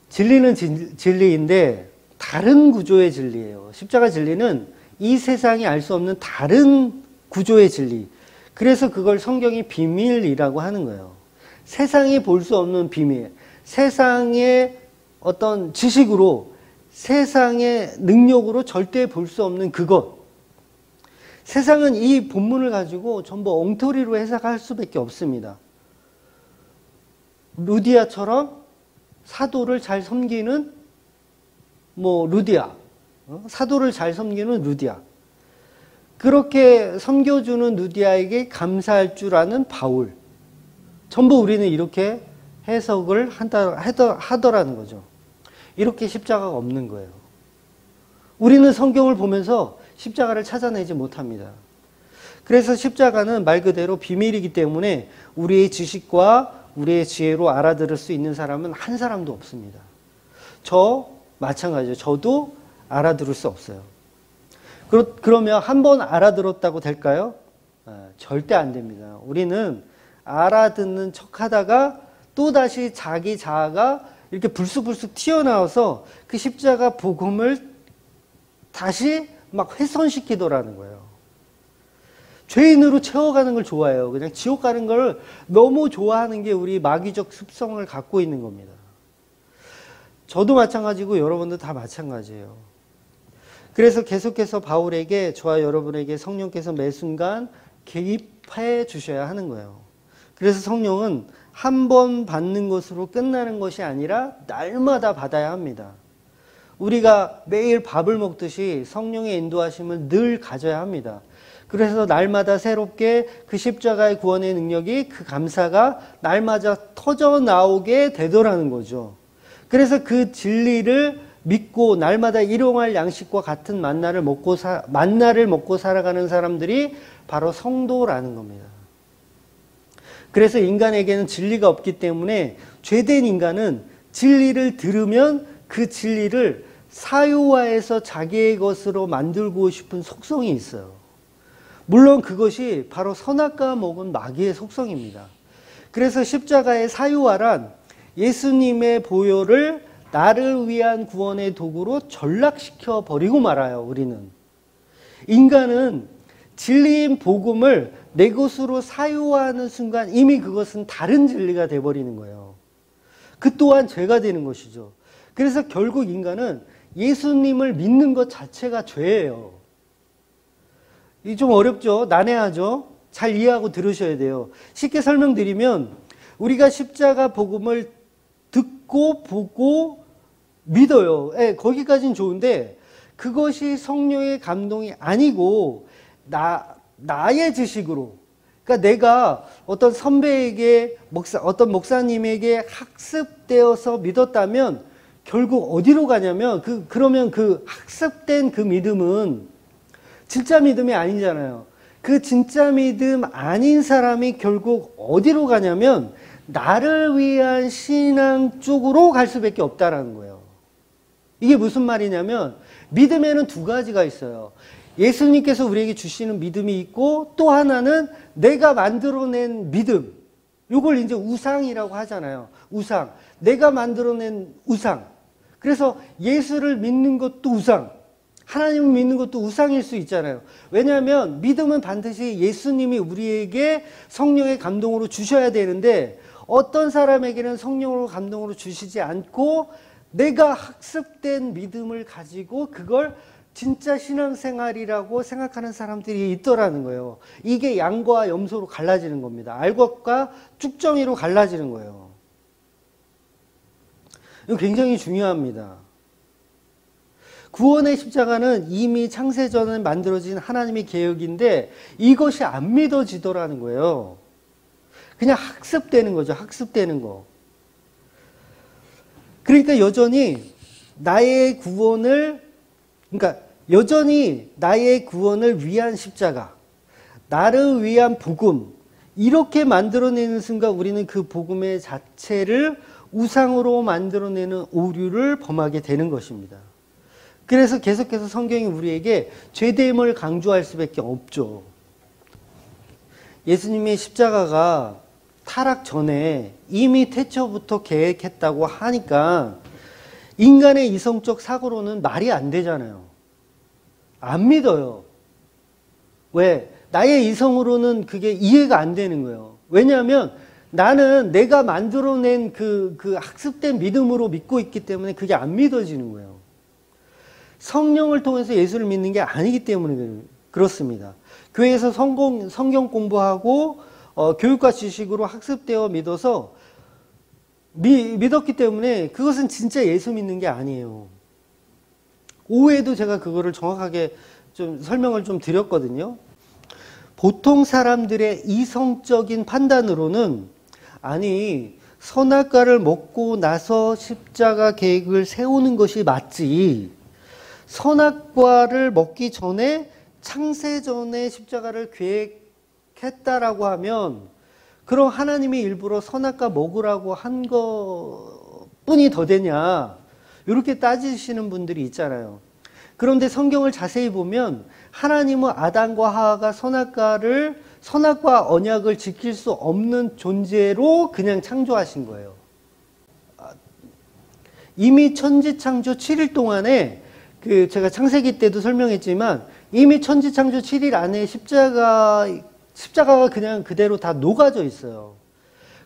진리는 진리인데 다른 구조의 진리예요. 십자가 진리는 이 세상이 알 수 없는 다른 구조의 진리. 그래서 그걸 성경이 비밀이라고 하는 거예요. 세상이 볼 수 없는 비밀. 세상의 어떤 지식으로, 세상의 능력으로 절대 볼 수 없는 그것. 세상은 이 본문을 가지고 전부 엉터리로 해석할 수밖에 없습니다. 루디아처럼 사도를 잘 섬기는 루디아, 사도를 잘 섬기는 루디아, 그렇게 섬겨주는 루디아에게 감사할 줄 아는 바울, 전부 우리는 이렇게 해석을 하더라는 거죠. 이렇게 십자가가 없는 거예요. 우리는 성경을 보면서 십자가를 찾아내지 못합니다. 그래서 십자가는 말 그대로 비밀이기 때문에 우리의 지식과 우리의 지혜로 알아들을 수 있는 사람은 한 사람도 없습니다. 마찬가지죠. 저도 알아들을 수 없어요. 그러면 한 번 알아들었다고 될까요? 절대 안 됩니다. 우리는 알아듣는 척 하다가 또다시 자기 자아가 이렇게 불쑥불쑥 튀어나와서 그 십자가 복음을 다시 막 훼손시키더라는 거예요. 죄인으로 채워가는 걸 좋아해요. 그냥 지옥 가는 걸 너무 좋아하는 게 우리 마귀적 습성을 갖고 있는 겁니다. 저도 마찬가지고 여러분도 다 마찬가지예요. 그래서 계속해서 바울에게, 저와 여러분에게 성령께서 매 순간 개입해 주셔야 하는 거예요. 그래서 성령은 한 번 받는 것으로 끝나는 것이 아니라 날마다 받아야 합니다. 우리가 매일 밥을 먹듯이 성령의 인도하심을 늘 가져야 합니다. 그래서 날마다 새롭게 그 십자가의 구원의 능력이, 그 감사가 날마다 터져 나오게 되더라는 거죠. 그래서 그 진리를 믿고 날마다 일용할 양식과 같은 만나를 먹고 살아가는 사람들이 바로 성도라는 겁니다. 그래서 인간에게는 진리가 없기 때문에 죄된 인간은 진리를 들으면 그 진리를 사유화해서 자기의 것으로 만들고 싶은 속성이 있어요. 물론 그것이 바로 선악과 먹은 마귀의 속성입니다. 그래서 십자가의 사유화란 예수님의 보혈을 나를 위한 구원의 도구로 전락시켜 버리고 말아요. 우리는. 인간은 진리인 복음을 내 것으로 사유화하는 순간 이미 그것은 다른 진리가 되어버리는 거예요. 그 또한 죄가 되는 것이죠. 그래서 결국 인간은 예수님을 믿는 것 자체가 죄예요. 이 좀 어렵죠? 난해하죠? 잘 이해하고 들으셔야 돼요. 쉽게 설명드리면 우리가 십자가 복음을 듣고 보고 믿어요. 예, 거기까지는 좋은데 그것이 성령의 감동이 아니고 나의 지식으로, 그러니까 내가 어떤 선배에게 어떤 목사님에게 학습되어서 믿었다면 결국 어디로 가냐면 그러면 그 학습된 그 믿음은 진짜 믿음이 아니잖아요. 그 진짜 믿음 아닌 사람이 결국 어디로 가냐면 나를 위한 신앙 쪽으로 갈 수밖에 없다라는 거예요. 이게 무슨 말이냐면 믿음에는 두 가지가 있어요. 예수님께서 우리에게 주시는 믿음이 있고 또 하나는 내가 만들어낸 믿음. 이걸 이제 우상이라고 하잖아요. 우상. 내가 만들어낸 우상. 그래서 예수를 믿는 것도 우상. 하나님을 믿는 것도 우상일 수 있잖아요. 왜냐하면 믿음은 반드시 예수님이 우리에게 성령의 감동으로 주셔야 되는데 어떤 사람에게는 성령으로 감동으로 주시지 않고 내가 학습된 믿음을 가지고 그걸 진짜 신앙생활이라고 생각하는 사람들이 있더라는 거예요. 이게 양과 염소로 갈라지는 겁니다. 알곡과 쭉정이로 갈라지는 거예요. 이거 굉장히 중요합니다. 구원의 십자가는 이미 창세전에 만들어진 하나님의 계획인데 이것이 안 믿어지더라는 거예요. 그냥 학습되는 거죠. 학습되는 거. 그러니까 여전히 나의 구원을 위한 십자가, 나를 위한 복음, 이렇게 만들어내는 순간 우리는 그 복음의 자체를 우상으로 만들어내는 오류를 범하게 되는 것입니다. 그래서 계속해서 성경이 우리에게 죄됨을 강조할 수밖에 없죠. 예수님의 십자가가 타락 전에 이미 태초부터 계획했다고 하니까 인간의 이성적 사고로는 말이 안 되잖아요. 안 믿어요. 왜? 나의 이성으로는 그게 이해가 안 되는 거예요. 왜냐하면 나는 내가 만들어낸 그 학습된 믿음으로 믿고 있기 때문에 그게 안 믿어지는 거예요. 성령을 통해서 예수를 믿는 게 아니기 때문에 그렇습니다. 교회에서 성경 공부하고 교육과 지식으로 학습되어 믿어서 믿었기 때문에 그것은 진짜 예수 믿는 게 아니에요. 오후에도 제가 그거를 정확하게 좀 설명을 좀 드렸거든요. 보통 사람들의 이성적인 판단으로는 아니 선악과를 먹고 나서 십자가 계획을 세우는 것이 맞지, 선악과를 먹기 전에 창세전에 십자가를 계획했다라고 하면 그럼 하나님이 일부러 선악과 먹으라고 한 것뿐이 더 되냐, 이렇게 따지시는 분들이 있잖아요. 그런데 성경을 자세히 보면 하나님은 아담과 하와가 선악과 언약을 지킬 수 없는 존재로 그냥 창조하신 거예요. 이미 천지창조 7일 동안에 제가 창세기 때도 설명했지만 이미 천지창조 7일 안에 십자가가 그냥 그대로 다 녹아져 있어요.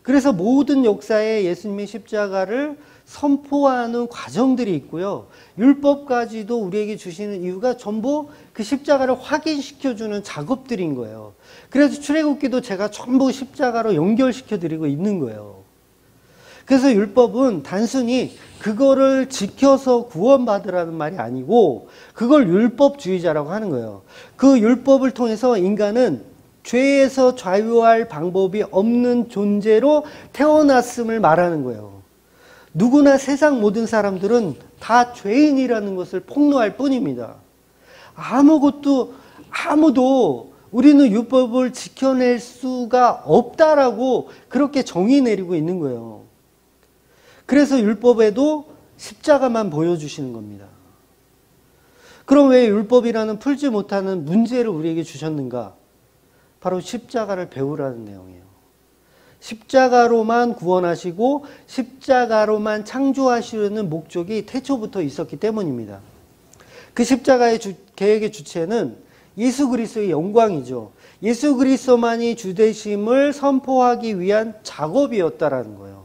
그래서 모든 역사에 예수님의 십자가를 선포하는 과정들이 있고요. 율법까지도 우리에게 주시는 이유가 전부 그 십자가를 확인시켜주는 작업들인 거예요. 그래서 출애굽기도 제가 전부 십자가로 연결시켜 드리고 있는 거예요. 그래서 율법은 단순히 그거를 지켜서 구원받으라는 말이 아니고 그걸 율법주의자라고 하는 거예요. 그 율법을 통해서 인간은 죄에서 자유할 방법이 없는 존재로 태어났음을 말하는 거예요. 누구나 세상 모든 사람들은 다 죄인이라는 것을 폭로할 뿐입니다. 아무도 우리는 율법을 지켜낼 수가 없다라고 그렇게 정의 내리고 있는 거예요. 그래서 율법에도 십자가만 보여주시는 겁니다. 그럼 왜 율법이라는 풀지 못하는 문제를 우리에게 주셨는가? 바로 십자가를 배우라는 내용이에요. 십자가로만 구원하시고 십자가로만 창조하시려는 목적이 태초부터 있었기 때문입니다. 그 십자가의 계획의 주체는 예수 그리스도의 영광이죠. 예수 그리스도만이 주되심을 선포하기 위한 작업이었다라는 거예요.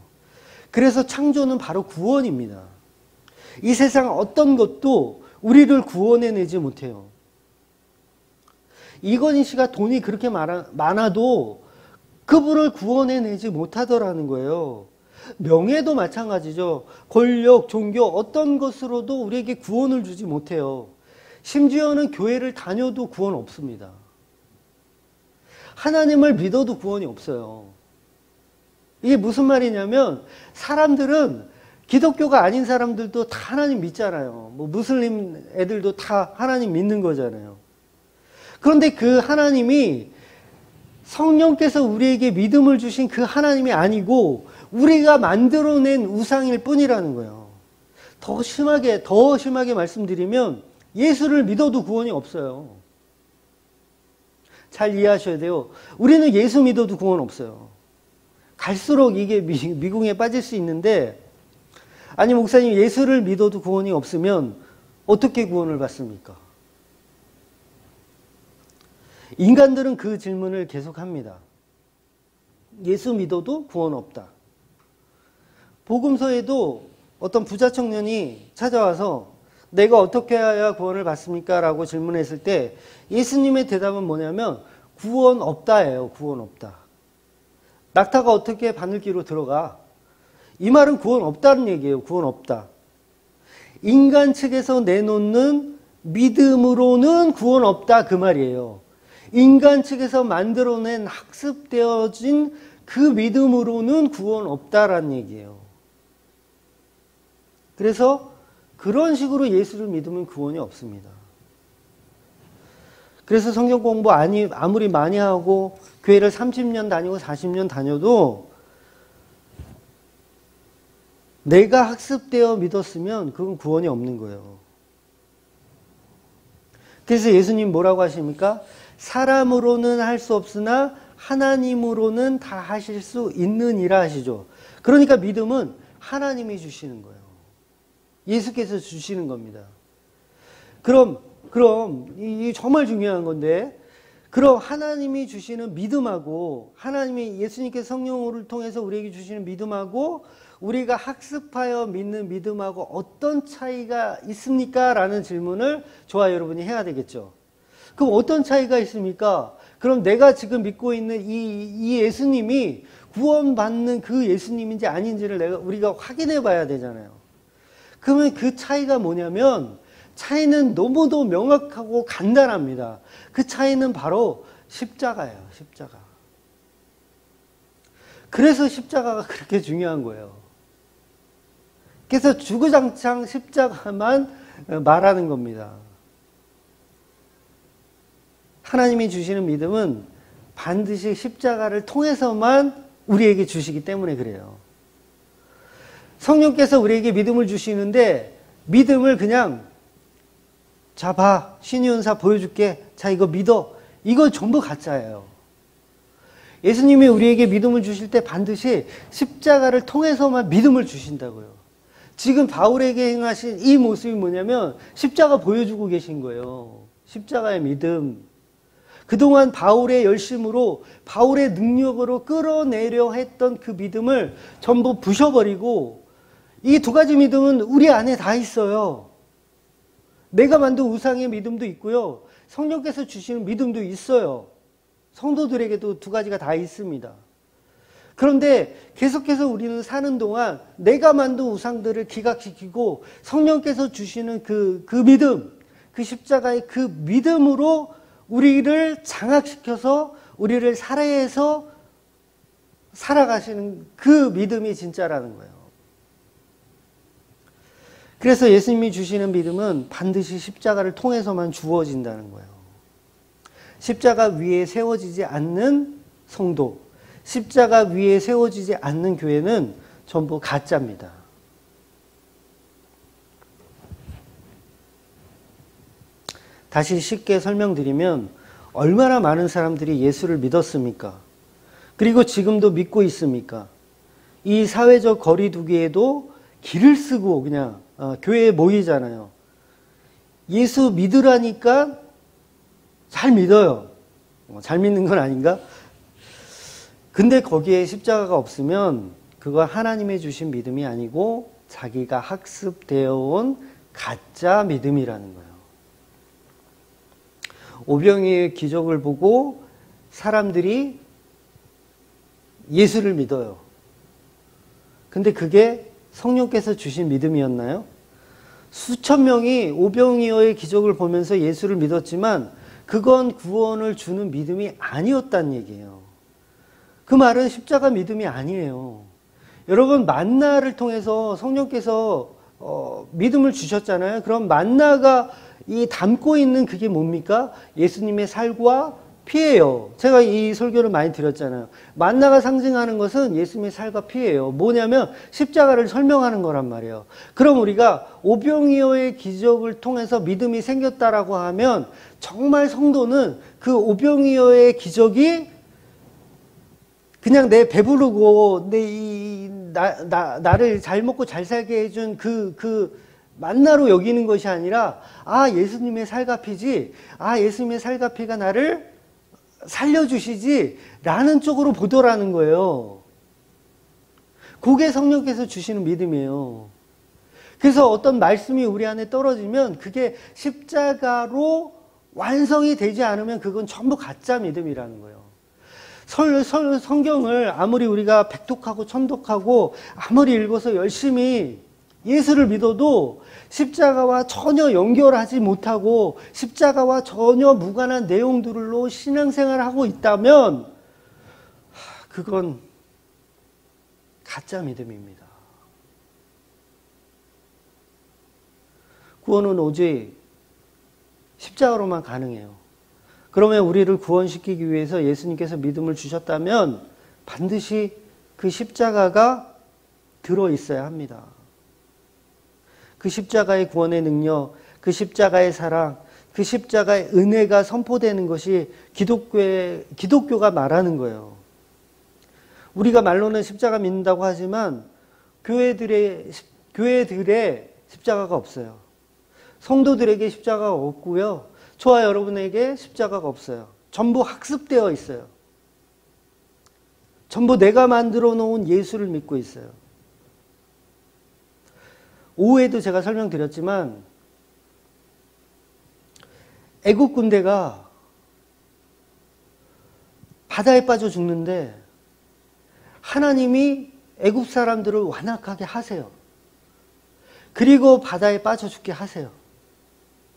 그래서 창조는 바로 구원입니다. 이 세상 어떤 것도 우리를 구원해내지 못해요. 이건희 씨가 돈이 그렇게 많아도 그분을 구원해내지 못하더라는 거예요. 명예도 마찬가지죠. 권력, 종교 어떤 것으로도 우리에게 구원을 주지 못해요. 심지어는 교회를 다녀도 구원 없습니다. 하나님을 믿어도 구원이 없어요. 이게 무슨 말이냐면 사람들은 기독교가 아닌 사람들도 다 하나님 믿잖아요. 뭐 무슬림 애들도 다 하나님 믿는 거잖아요. 그런데 그 하나님이 성령께서 우리에게 믿음을 주신 그 하나님이 아니고 우리가 만들어낸 우상일 뿐이라는 거예요. 더 심하게 말씀드리면 예수를 믿어도 구원이 없어요. 잘 이해하셔야 돼요. 우리는 예수 믿어도 구원 없어요. 갈수록 이게 미궁에 빠질 수 있는데, 아니 목사님 예수를 믿어도 구원이 없으면 어떻게 구원을 받습니까? 인간들은 그 질문을 계속합니다. 예수 믿어도 구원 없다. 복음서에도 어떤 부자 청년이 찾아와서 내가 어떻게 해야 구원을 받습니까? 라고 질문했을 때 예수님의 대답은 뭐냐면 구원 없다예요. 구원 없다. 낙타가 어떻게 바늘귀로 들어가? 이 말은 구원 없다는 얘기예요. 구원 없다. 인간 측에서 내놓는 믿음으로는 구원 없다 그 말이에요. 인간 측에서 만들어낸 학습되어진 그 믿음으로는 구원 없다라는 얘기예요. 그래서 그런 식으로 예수를 믿으면 구원이 없습니다. 그래서 성경 공부 아무리 많이 하고 교회를 30년 다니고 40년 다녀도 내가 학습되어 믿었으면 그건 구원이 없는 거예요. 그래서 예수님 뭐라고 하십니까? 사람으로는 할 수 없으나 하나님으로는 다 하실 수 있느니라 하시죠. 그러니까 믿음은 하나님이 주시는 거예요. 예수께서 주시는 겁니다. 그럼 이 정말 중요한 건데, 그럼 하나님이 주시는 믿음하고 하나님이 예수님께서 성령을 통해서 우리에게 주시는 믿음하고 우리가 학습하여 믿는 믿음하고 어떤 차이가 있습니까? 라는 질문을 저와 여러분이 해야 되겠죠. 그럼 어떤 차이가 있습니까? 그럼 내가 지금 믿고 있는 이 예수님이 구원받는 그 예수님인지 아닌지를 우리가 확인해 봐야 되잖아요. 그러면 그 차이가 뭐냐면 차이는 너무도 명확하고 간단합니다. 그 차이는 바로 십자가예요. 십자가. 그래서 십자가가 그렇게 중요한 거예요. 그래서 주구장창 십자가만 말하는 겁니다. 하나님이 주시는 믿음은 반드시 십자가를 통해서만 우리에게 주시기 때문에 그래요. 성령께서 우리에게 믿음을 주시는데 믿음을 그냥 자 봐, 신유은사 보여줄게, 자 이거 믿어, 이거 전부 가짜예요. 예수님이 우리에게 믿음을 주실 때 반드시 십자가를 통해서만 믿음을 주신다고요. 지금 바울에게 행하신 이 모습이 뭐냐면 십자가 보여주고 계신 거예요. 십자가의 믿음. 그동안 바울의 열심으로 바울의 능력으로 끌어내려 했던 그 믿음을 전부 부셔버리고 이 두 가지 믿음은 우리 안에 다 있어요. 내가 만든 우상의 믿음도 있고요. 성령께서 주시는 믿음도 있어요. 성도들에게도 두 가지가 다 있습니다. 그런데 계속해서 우리는 사는 동안 내가 만든 우상들을 기각시키고 성령께서 주시는 그 믿음, 그 십자가의 그 믿음으로 우리를 장악시켜서 우리를 살해해서 살아가시는 그 믿음이 진짜라는 거예요. 그래서 예수님이 주시는 믿음은 반드시 십자가를 통해서만 주어진다는 거예요. 십자가 위에 세워지지 않는 성도, 십자가 위에 세워지지 않는 교회는 전부 가짜입니다. 다시 쉽게 설명드리면 얼마나 많은 사람들이 예수를 믿었습니까? 그리고 지금도 믿고 있습니까? 이 사회적 거리두기에도 길을 쓰고 그냥 교회에 모이잖아요. 예수 믿으라니까 잘 믿어요. 잘 믿는 건 아닌가? 근데 거기에 십자가가 없으면 그거 하나님의 주신 믿음이 아니고 자기가 학습되어 온 가짜 믿음이라는 거예요. 오병이의 기적을 보고 사람들이 예수를 믿어요. 근데 그게 성령께서 주신 믿음이었나요? 수천 명이 오병이어의 기적을 보면서 예수를 믿었지만 그건 구원을 주는 믿음이 아니었다는 얘기예요. 그 말은 십자가 믿음이 아니에요. 여러분, 만나를 통해서 성령께서 믿음을 주셨잖아요. 그럼 만나가 이 담고 있는 그게 뭡니까? 예수님의 살과 피예요. 제가 이 설교를 많이 드렸잖아요. 만나가 상징하는 것은 예수님의 살과 피예요. 뭐냐면 십자가를 설명하는 거란 말이에요. 그럼 우리가 오병이어의 기적을 통해서 믿음이 생겼다라고 하면 정말 성도는 그 오병이어의 기적이 그냥 내 배부르고 나를 잘 먹고 잘 살게 해준 그 만나로 여기는 것이 아니라 예수님의 살과 피지, 예수님의 살과 피가 나를 살려주시지 라는 쪽으로 보더라는 거예요. 그게 성령께서 주시는 믿음이에요. 그래서 어떤 말씀이 우리 안에 떨어지면 그게 십자가로 완성이 되지 않으면 그건 전부 가짜 믿음이라는 거예요. 성경을 아무리 우리가 백독하고 천독하고 아무리 읽어서 열심히 예수를 믿어도 십자가와 전혀 연결하지 못하고 십자가와 전혀 무관한 내용들로 신앙생활을 하고 있다면 그건 가짜 믿음입니다. 구원은 오직 십자가로만 가능해요. 그러면 우리를 구원시키기 위해서 예수님께서 믿음을 주셨다면 반드시 그 십자가가 들어있어야 합니다. 그 십자가의 구원의 능력, 그 십자가의 사랑, 그 십자가의 은혜가 선포되는 것이 기독교가 말하는 거예요. 우리가 말로는 십자가 믿는다고 하지만 교회들의 십자가가 없어요. 성도들에게 십자가가 없고요. 저와 여러분에게 십자가가 없어요. 전부 학습되어 있어요. 전부 내가 만들어 놓은 예수를 믿고 있어요. 오후에도 제가 설명드렸지만 애국 군대가 바다에 빠져 죽는데 하나님이 애국 사람들을 완악하게 하세요. 그리고 바다에 빠져 죽게 하세요.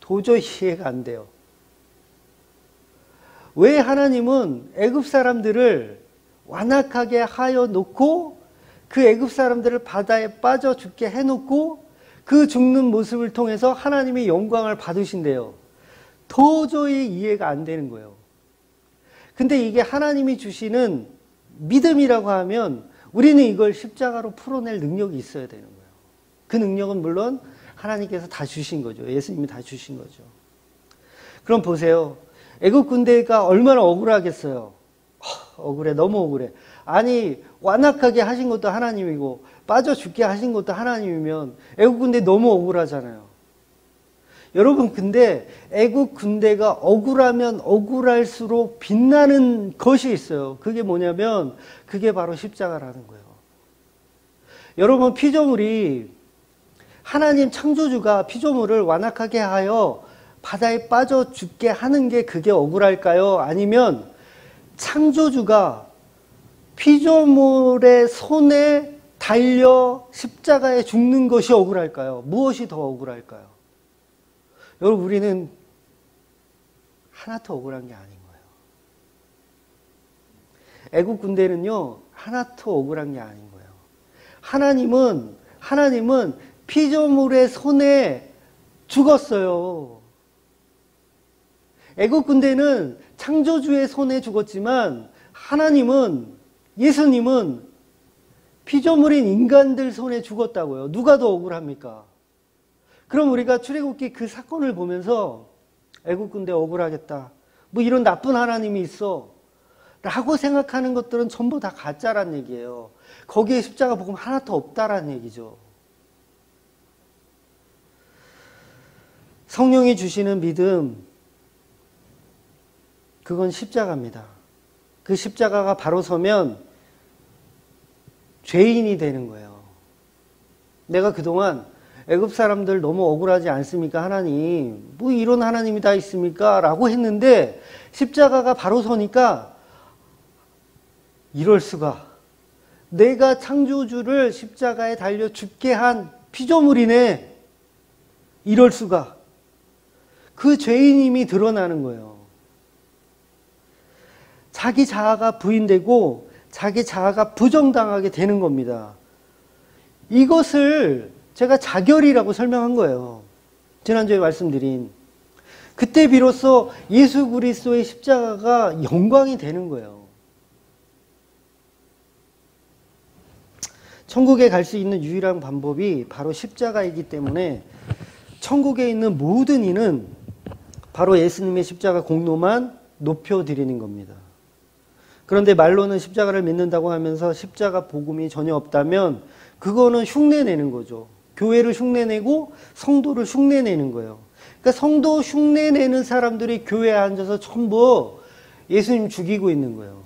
도저히 이해가 안 돼요. 왜 하나님은 애국 사람들을 완악하게 하여 놓고 그 애국 사람들을 바다에 빠져 죽게 해놓고 그 죽는 모습을 통해서 하나님의 영광을 받으신대요. 도저히 이해가 안 되는 거예요. 근데 이게 하나님이 주시는 믿음이라고 하면 우리는 이걸 십자가로 풀어낼 능력이 있어야 되는 거예요. 그 능력은 물론 하나님께서 다 주신 거죠. 예수님이 다 주신 거죠. 그럼 보세요. 애국 군대가 얼마나 억울하겠어요. 억울해, 너무 억울해. 아니 완악하게 하신 것도 하나님이고 빠져 죽게 하신 것도 하나님이면 애국 군대 너무 억울하잖아요. 여러분, 근데 애국 군대가 억울하면 억울할수록 빛나는 것이 있어요. 그게 뭐냐면 그게 바로 십자가라는 거예요. 여러분, 피조물이 하나님 창조주가 피조물을 완악하게 하여 바다에 빠져 죽게 하는 게 그게 억울할까요? 아니면 창조주가 피조물의 손에 달려 십자가에 죽는 것이 억울할까요? 무엇이 더 억울할까요? 여러분, 우리는 하나도 억울한 게 아닌 거예요. 애국 군대는요, 하나도 억울한 게 아닌 거예요. 하나님은 피조물의 손에 죽었어요. 애국 군대는 창조주의 손에 죽었지만 예수님은 피조물인 인간들 손에 죽었다고요. 누가 더 억울합니까? 그럼 우리가 출애굽기 그 사건을 보면서 애국 군대 억울하겠다, 뭐 이런 나쁜 하나님이 있어 라고 생각하는 것들은 전부 다 가짜란 얘기예요. 거기에 십자가 복음 하나도 없다라는 얘기죠. 성령이 주시는 믿음, 그건 십자가입니다. 그 십자가가 바로 서면 죄인이 되는 거예요. 내가 그동안 애굽 사람들 너무 억울하지 않습니까? 하나님, 뭐 이런 하나님이 다 있습니까? 라고 했는데 십자가가 바로 서니까 이럴 수가. 내가 창조주를 십자가에 달려 죽게 한 피조물이네. 이럴 수가. 그 죄인임이 드러나는 거예요. 자기 자아가 부인되고 자기 자아가 부정당하게 되는 겁니다. 이것을 제가 자결이라고 설명한 거예요. 지난주에 말씀드린. 그때 비로소 예수 그리스도의 십자가가 영광이 되는 거예요. 천국에 갈 수 있는 유일한 방법이 바로 십자가이기 때문에 천국에 있는 모든 이는 바로 예수님의 십자가 공로만 높여드리는 겁니다. 그런데 말로는 십자가를 믿는다고 하면서 십자가 복음이 전혀 없다면 그거는 흉내내는 거죠. 교회를 흉내내고 성도를 흉내내는 거예요. 그러니까 성도 흉내내는 사람들이 교회에 앉아서 전부 예수님 죽이고 있는 거예요.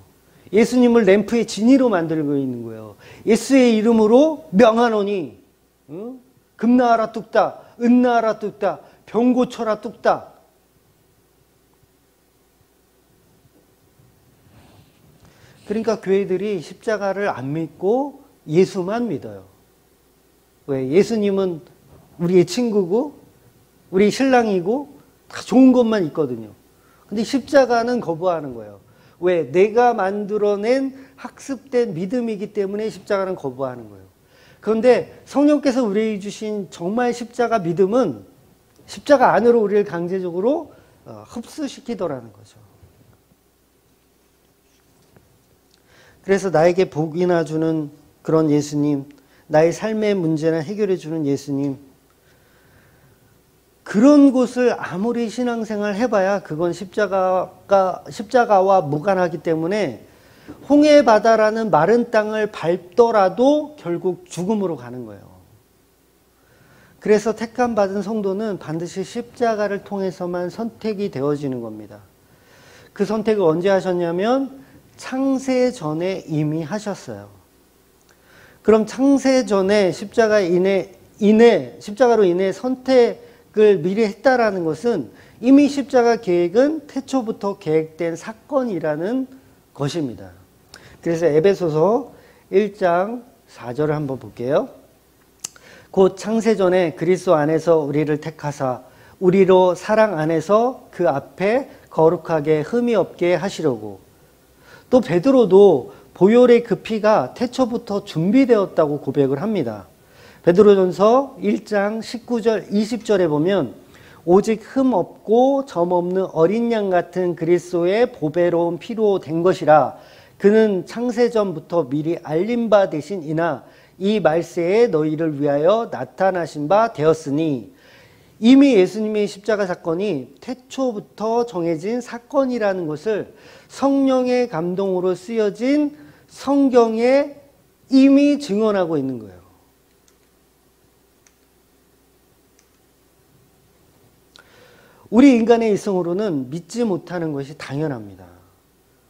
예수님을 램프의 진이로 만들고 있는 거예요. 예수의 이름으로 명하노니 금나하라 뚝딱, 은나하라 뚝딱, 병 고쳐라 뚝딱. 그러니까 교회들이 십자가를 안 믿고 예수만 믿어요. 왜? 예수님은 우리의 친구고 우리 신랑이고 다 좋은 것만 있거든요. 근데 십자가는 거부하는 거예요. 왜? 내가 만들어낸 학습된 믿음이기 때문에 십자가는 거부하는 거예요. 그런데 성령께서 우리에게 주신 정말 십자가 믿음은 십자가 안으로 우리를 강제적으로 흡수시키더라는 거죠. 그래서 나에게 복이나 주는 그런 예수님, 나의 삶의 문제나 해결해 주는 예수님, 그런 곳을 아무리 신앙생활 해봐야 그건 십자가와 무관하기 때문에 홍해 바다라는 마른 땅을 밟더라도 결국 죽음으로 가는 거예요. 그래서 택함 받은 성도는 반드시 십자가를 통해서만 선택이 되어지는 겁니다. 그 선택을 언제 하셨냐면 창세 전에 이미 하셨어요. 그럼 창세 전에 십자가로 인해 선택을 미리 했다라는 것은 이미 십자가 계획은 태초부터 계획된 사건이라는 것입니다. 그래서 에베소서 1장 4절을 한번 볼게요. 곧 창세 전에 그리스도 안에서 우리를 택하사 우리로 사랑 안에서 그 앞에 거룩하게 흠이 없게 하시려고. 또 베드로도 보혈의 그 피가 태초부터 준비되었다고 고백을 합니다. 베드로전서 1장 19절 20절에 보면 오직 흠 없고 점 없는 어린 양 같은 그리스도의 보배로운 피로 된 것이라. 그는 창세전부터 미리 알린 바 되신이나 이 말세에 너희를 위하여 나타나신 바 되었으니. 이미 예수님의 십자가 사건이 태초부터 정해진 사건이라는 것을 성령의 감동으로 쓰여진 성경에 이미 증언하고 있는 거예요. 우리 인간의 이성으로는 믿지 못하는 것이 당연합니다.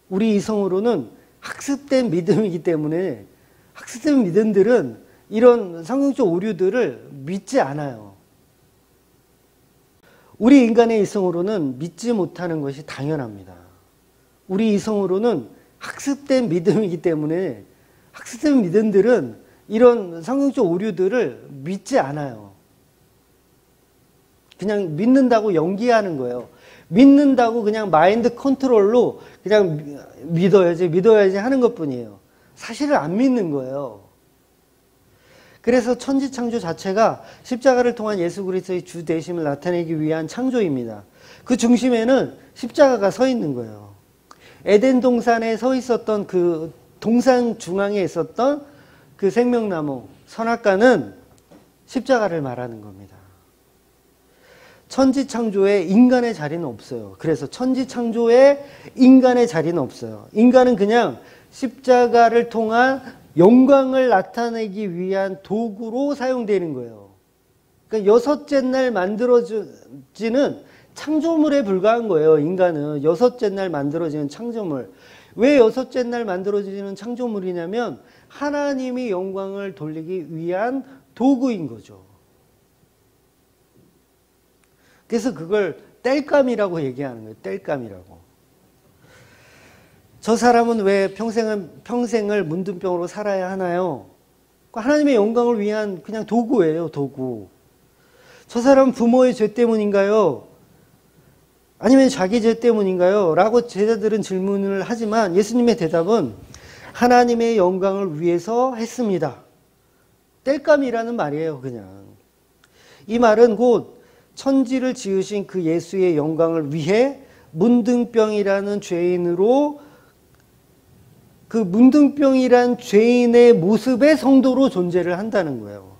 우리 이성으로는 학습된 믿음이기 때문에 학습된 믿음들은 이런 성경적 오류들을 믿지 않아요. 우리 인간의 이성으로는 믿지 못하는 것이 당연합니다. 우리 이성으로는 학습된 믿음이기 때문에 학습된 믿음들은 이런 성경적 오류들을 믿지 않아요. 그냥 믿는다고 연기하는 거예요. 믿는다고 그냥 마인드 컨트롤로 그냥 믿어야지 하는 것뿐이에요. 사실을 안 믿는 거예요. 그래서 천지창조 자체가 십자가를 통한 예수 그리스도의 주 되심을 나타내기 위한 창조입니다. 그 중심에는 십자가가 서 있는 거예요. 에덴 동산에 서 있었던 그 동산 중앙에 있었던 그 생명나무 선악과는 십자가를 말하는 겁니다. 천지창조에 인간의 자리는 없어요. 그래서 천지창조에 인간의 자리는 없어요. 인간은 그냥 십자가를 통한 영광을 나타내기 위한 도구로 사용되는 거예요. 그러니까 여섯째 날 만들어지는 창조물에 불과한 거예요. 인간은 여섯째 날 만들어지는 창조물. 왜 여섯째 날 만들어지는 창조물이냐면 하나님이 영광을 돌리기 위한 도구인 거죠. 그래서 그걸 땔감이라고 얘기하는 거예요. 땔감이라고. 저 사람은 왜 평생을 문둥병으로 살아야 하나요? 하나님의 영광을 위한 그냥 도구예요. 도구. 저 사람은 부모의 죄 때문인가요? 아니면 자기 죄 때문인가요? 라고 제자들은 질문을 하지만 예수님의 대답은 하나님의 영광을 위해서 했습니다. 땔감이라는 말이에요. 그냥. 이 말은 곧 천지를 지으신 그 예수의 영광을 위해 문둥병이라는 죄인으로 그 문둥병이란 죄인의 모습의 성도로 존재를 한다는 거예요.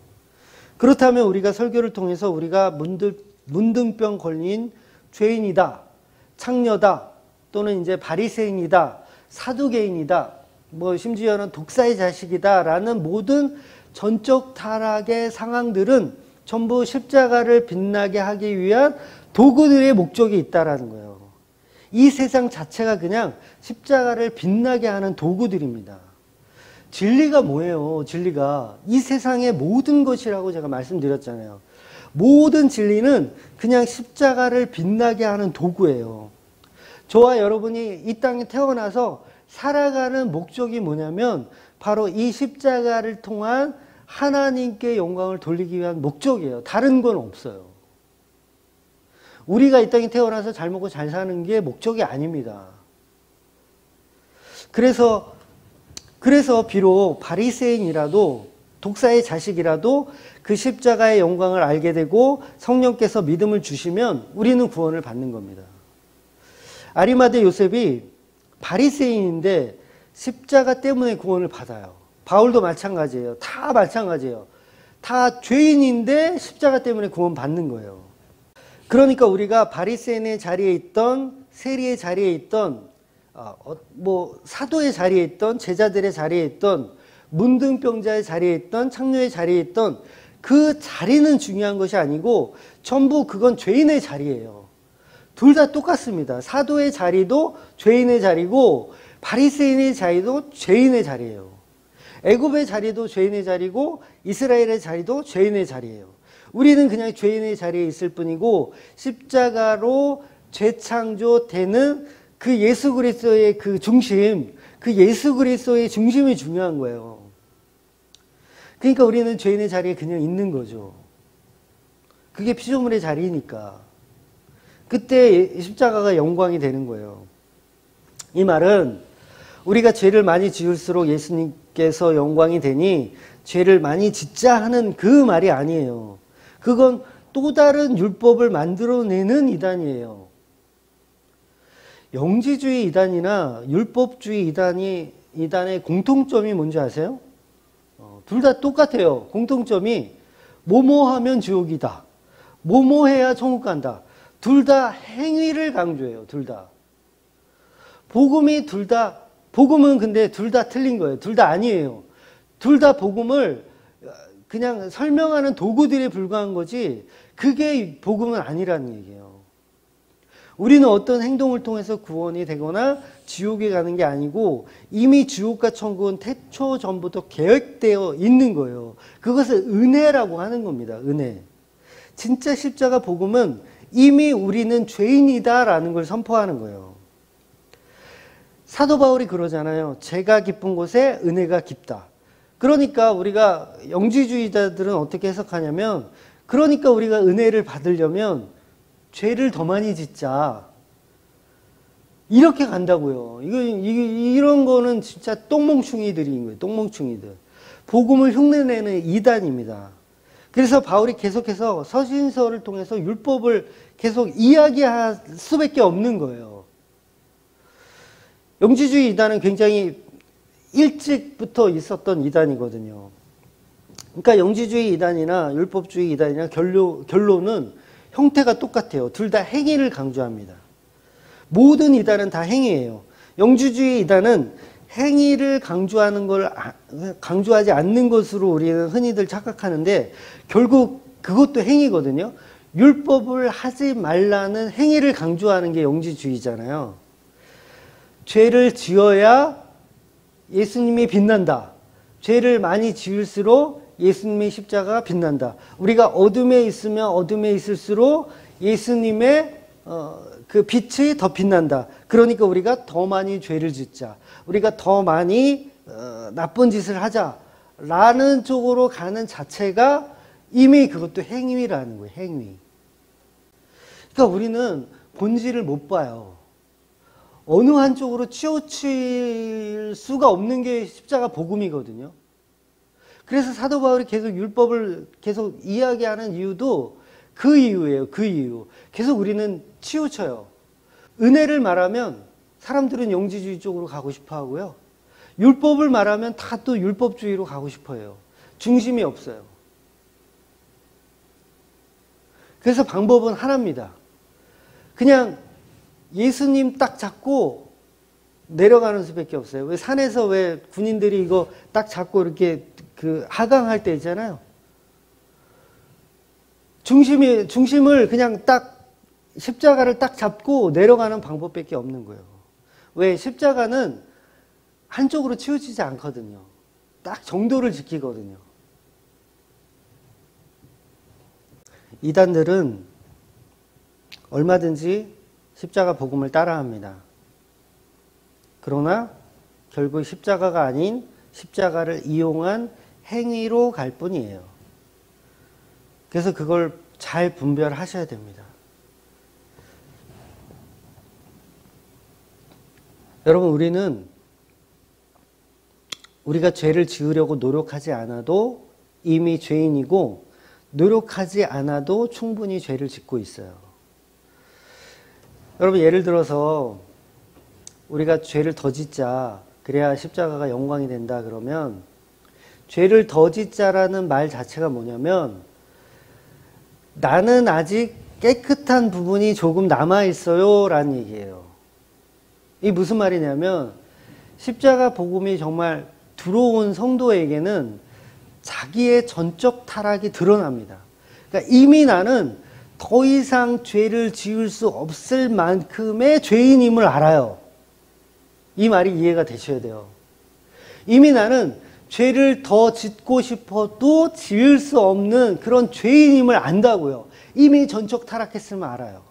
그렇다면 우리가 설교를 통해서 우리가 문둥병 걸린 죄인이다, 창녀다, 또는 이제 바리새인이다, 사두개인이다, 뭐 심지어는 독사의 자식이다라는 모든 전적 타락의 상황들은 전부 십자가를 빛나게 하기 위한 도구들의 목적이 있다라는 거예요. 이 세상 자체가 그냥 십자가를 빛나게 하는 도구들입니다. 진리가 뭐예요? 진리가 이 세상의 모든 것이라고 제가 말씀드렸잖아요. 모든 진리는 그냥 십자가를 빛나게 하는 도구예요. 저와 여러분이 이 땅에 태어나서 살아가는 목적이 뭐냐면 바로 이 십자가를 통한 하나님께 영광을 돌리기 위한 목적이에요. 다른 건 없어요. 우리가 이 땅에 태어나서 잘 먹고 잘 사는 게 목적이 아닙니다. 그래서 비록 바리새인이라도 독사의 자식이라도 그 십자가의 영광을 알게 되고 성령께서 믿음을 주시면 우리는 구원을 받는 겁니다. 아리마대 요셉이 바리새인인데 십자가 때문에 구원을 받아요. 바울도 마찬가지예요. 다 마찬가지예요. 다 죄인인데 십자가 때문에 구원 받는 거예요. 그러니까 우리가 바리새인의 자리에 있던, 세리의 자리에 있던, 사도의 자리에 있던, 제자들의 자리에 있던, 문둥병자의 자리에 있던, 창녀의 자리에 있던 그 자리는 중요한 것이 아니고 전부 그건 죄인의 자리예요. 둘 다 똑같습니다. 사도의 자리도 죄인의 자리고 바리새인의 자리도 죄인의 자리예요. 애굽의 자리도 죄인의 자리고 이스라엘의 자리도 죄인의 자리예요. 우리는 그냥 죄인의 자리에 있을 뿐이고 십자가로 재창조되는 그 예수 그리스도의 그 중심, 그 예수 그리스도의 중심이 중요한 거예요. 그러니까 우리는 죄인의 자리에 그냥 있는 거죠. 그게 피조물의 자리니까. 그때 십자가가 영광이 되는 거예요. 이 말은 우리가 죄를 많이 지을수록 예수님께서 영광이 되니 죄를 많이 짓자 하는 그 말이 아니에요. 그건 또 다른 율법을 만들어내는 이단이에요. 영지주의 이단이나 율법주의 이단의 공통점이 뭔지 아세요? 둘 다 똑같아요. 공통점이 뭐뭐하면 지옥이다. 뭐뭐해야 천국 간다. 둘 다 행위를 강조해요. 둘 다. 복음은 근데 둘 다 틀린 거예요. 둘 다 아니에요. 둘 다 복음을 그냥 설명하는 도구들에 불과한 거지 그게 복음은 아니라는 얘기예요. 우리는 어떤 행동을 통해서 구원이 되거나 지옥에 가는 게 아니고 이미 지옥과 천국은 태초 전부터 계획되어 있는 거예요. 그것을 은혜라고 하는 겁니다. 은혜. 진짜 십자가 복음은 이미 우리는 죄인이다라는 걸 선포하는 거예요. 사도 바울이 그러잖아요. 죄가 깊은 곳에 은혜가 깊다. 그러니까 우리가 영지주의자들은 어떻게 해석하냐면, 그러니까 우리가 은혜를 받으려면 죄를 더 많이 짓자. 이렇게 간다고요. 이런 거는 진짜 똥멍충이들인 거예요. 똥멍충이들. 복음을 흉내내는 이단입니다. 그래서 바울이 계속해서 서신서를 통해서 율법을 계속 이야기할 수밖에 없는 거예요. 영지주의 이단은 굉장히 일찍부터 있었던 이단이거든요. 그러니까 영지주의 이단이나 율법주의 이단이나 결론은 형태가 똑같아요. 둘 다 행위를 강조합니다. 모든 이단은 다 행위예요. 영지주의 이단은 행위를 강조하지 않는 것으로 우리는 흔히들 착각하는데, 결국 그것도 행위거든요. 율법을 하지 말라는 행위를 강조하는 게 영지주의잖아요. 죄를 지어야 예수님이 빛난다. 죄를 많이 지을수록 예수님의 십자가가 빛난다. 우리가 어둠에 있으면 어둠에 있을수록 예수님의 그 빛이 더 빛난다. 그러니까 우리가 더 많이 죄를 짓자. 우리가 더 많이 나쁜 짓을 하자. 라는 쪽으로 가는 자체가 이미 그것도 행위라는 거예요. 행위. 그러니까 우리는 본질을 못 봐요. 어느 한쪽으로 치우칠 수가 없는 게 십자가 복음이거든요. 그래서 사도 바울이 계속 율법을 계속 이야기하는 이유도 그 이유예요. 그 이유. 계속 우리는 치우쳐요. 은혜를 말하면 사람들은 영지주의 쪽으로 가고 싶어 하고요. 율법을 말하면 다 또 율법주의로 가고 싶어 해요. 중심이 없어요. 그래서 방법은 하나입니다. 그냥 예수님 딱 잡고 내려가는 수밖에 없어요. 왜 산에서 왜 군인들이 이거 딱 잡고 이렇게 하강할 때 있잖아요. 중심을 그냥 딱 십자가를 딱 잡고 내려가는 방법밖에 없는 거예요. 왜? 십자가는 한쪽으로 치우치지 않거든요. 딱 정도를 지키거든요. 이단들은 얼마든지 십자가 복음을 따라합니다. 그러나 결국 십자가가 아닌 십자가를 이용한 행위로 갈 뿐이에요. 그래서 그걸 잘 분별하셔야 됩니다. 여러분, 우리가 죄를 지으려고 노력하지 않아도 이미 죄인이고, 노력하지 않아도 충분히 죄를 짓고 있어요. 여러분, 예를 들어서 우리가 죄를 더 짓자, 그래야 십자가가 영광이 된다 그러면, 죄를 더 짓자라는 말 자체가 뭐냐면, 나는 아직 깨끗한 부분이 조금 남아있어요 라는 얘기예요. 이게 무슨 말이냐면, 십자가 복음이 정말 들어온 성도에게는 자기의 전적 타락이 드러납니다. 그러니까 이미 나는 더 이상 죄를 지을 수 없을 만큼의 죄인임을 알아요. 이 말이 이해가 되셔야 돼요. 이미 나는 죄를 더 짓고 싶어도 지을 수 없는 그런 죄인임을 안다고요. 이미 전적 타락했으면 알아요.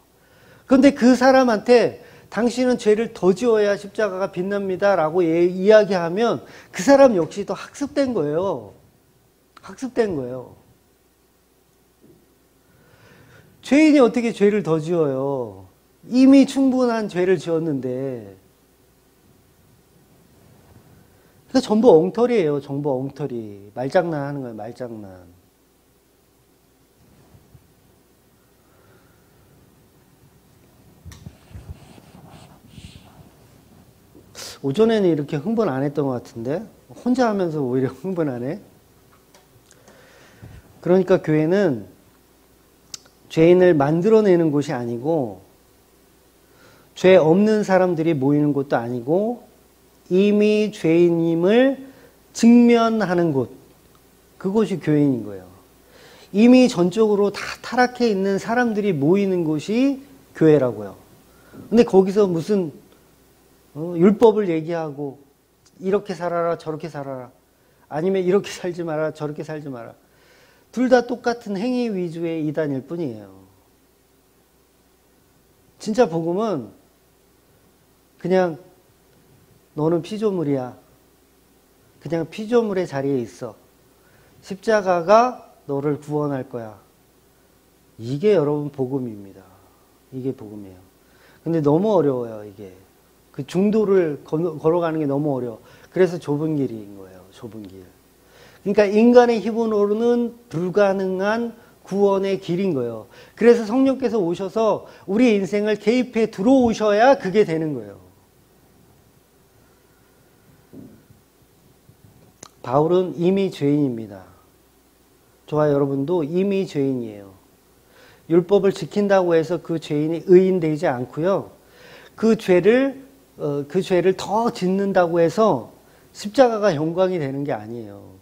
그런데 그 사람한테 당신은 죄를 더 지어야 십자가가 빛납니다 라고 이야기하면 그 사람 역시 또 학습된 거예요. 학습된 거예요. 죄인이 어떻게 죄를 더 지어요? 이미 충분한 죄를 지었는데. 그러니까 전부 엉터리예요. 전부 엉터리. 말장난 하는 거예요. 말장난. 오전에는 이렇게 흥분 안 했던 것 같은데 혼자 하면서 오히려 흥분하네. 그러니까 교회는 죄인을 만들어내는 곳이 아니고 죄 없는 사람들이 모이는 곳도 아니고 이미 죄인임을 직면하는 곳, 그곳이 교회인 거예요. 이미 전적으로 다 타락해 있는 사람들이 모이는 곳이 교회라고요. 근데 거기서 무슨 율법을 얘기하고 이렇게 살아라 저렇게 살아라 아니면 이렇게 살지 마라 저렇게 살지 마라 둘 다 똑같은 행위 위주의 이단일 뿐이에요. 진짜 복음은 그냥 너는 피조물이야. 그냥 피조물의 자리에 있어. 십자가가 너를 구원할 거야. 이게 여러분 복음입니다. 이게 복음이에요. 근데 너무 어려워요, 이게. 그 중도를 걸어가는 게 너무 어려워. 그래서 좁은 길인 거예요, 좁은 길. 그러니까 인간의 힘으로는 불가능한 구원의 길인 거예요. 그래서 성령께서 오셔서 우리 인생을 개입해 들어오셔야 그게 되는 거예요. 바울은 이미 죄인입니다. 저와 여러분도 이미 죄인이에요. 율법을 지킨다고 해서 그 죄인이 의인되지 않고요. 그 죄를 더 짓는다고 해서 십자가가 영광이 되는 게 아니에요.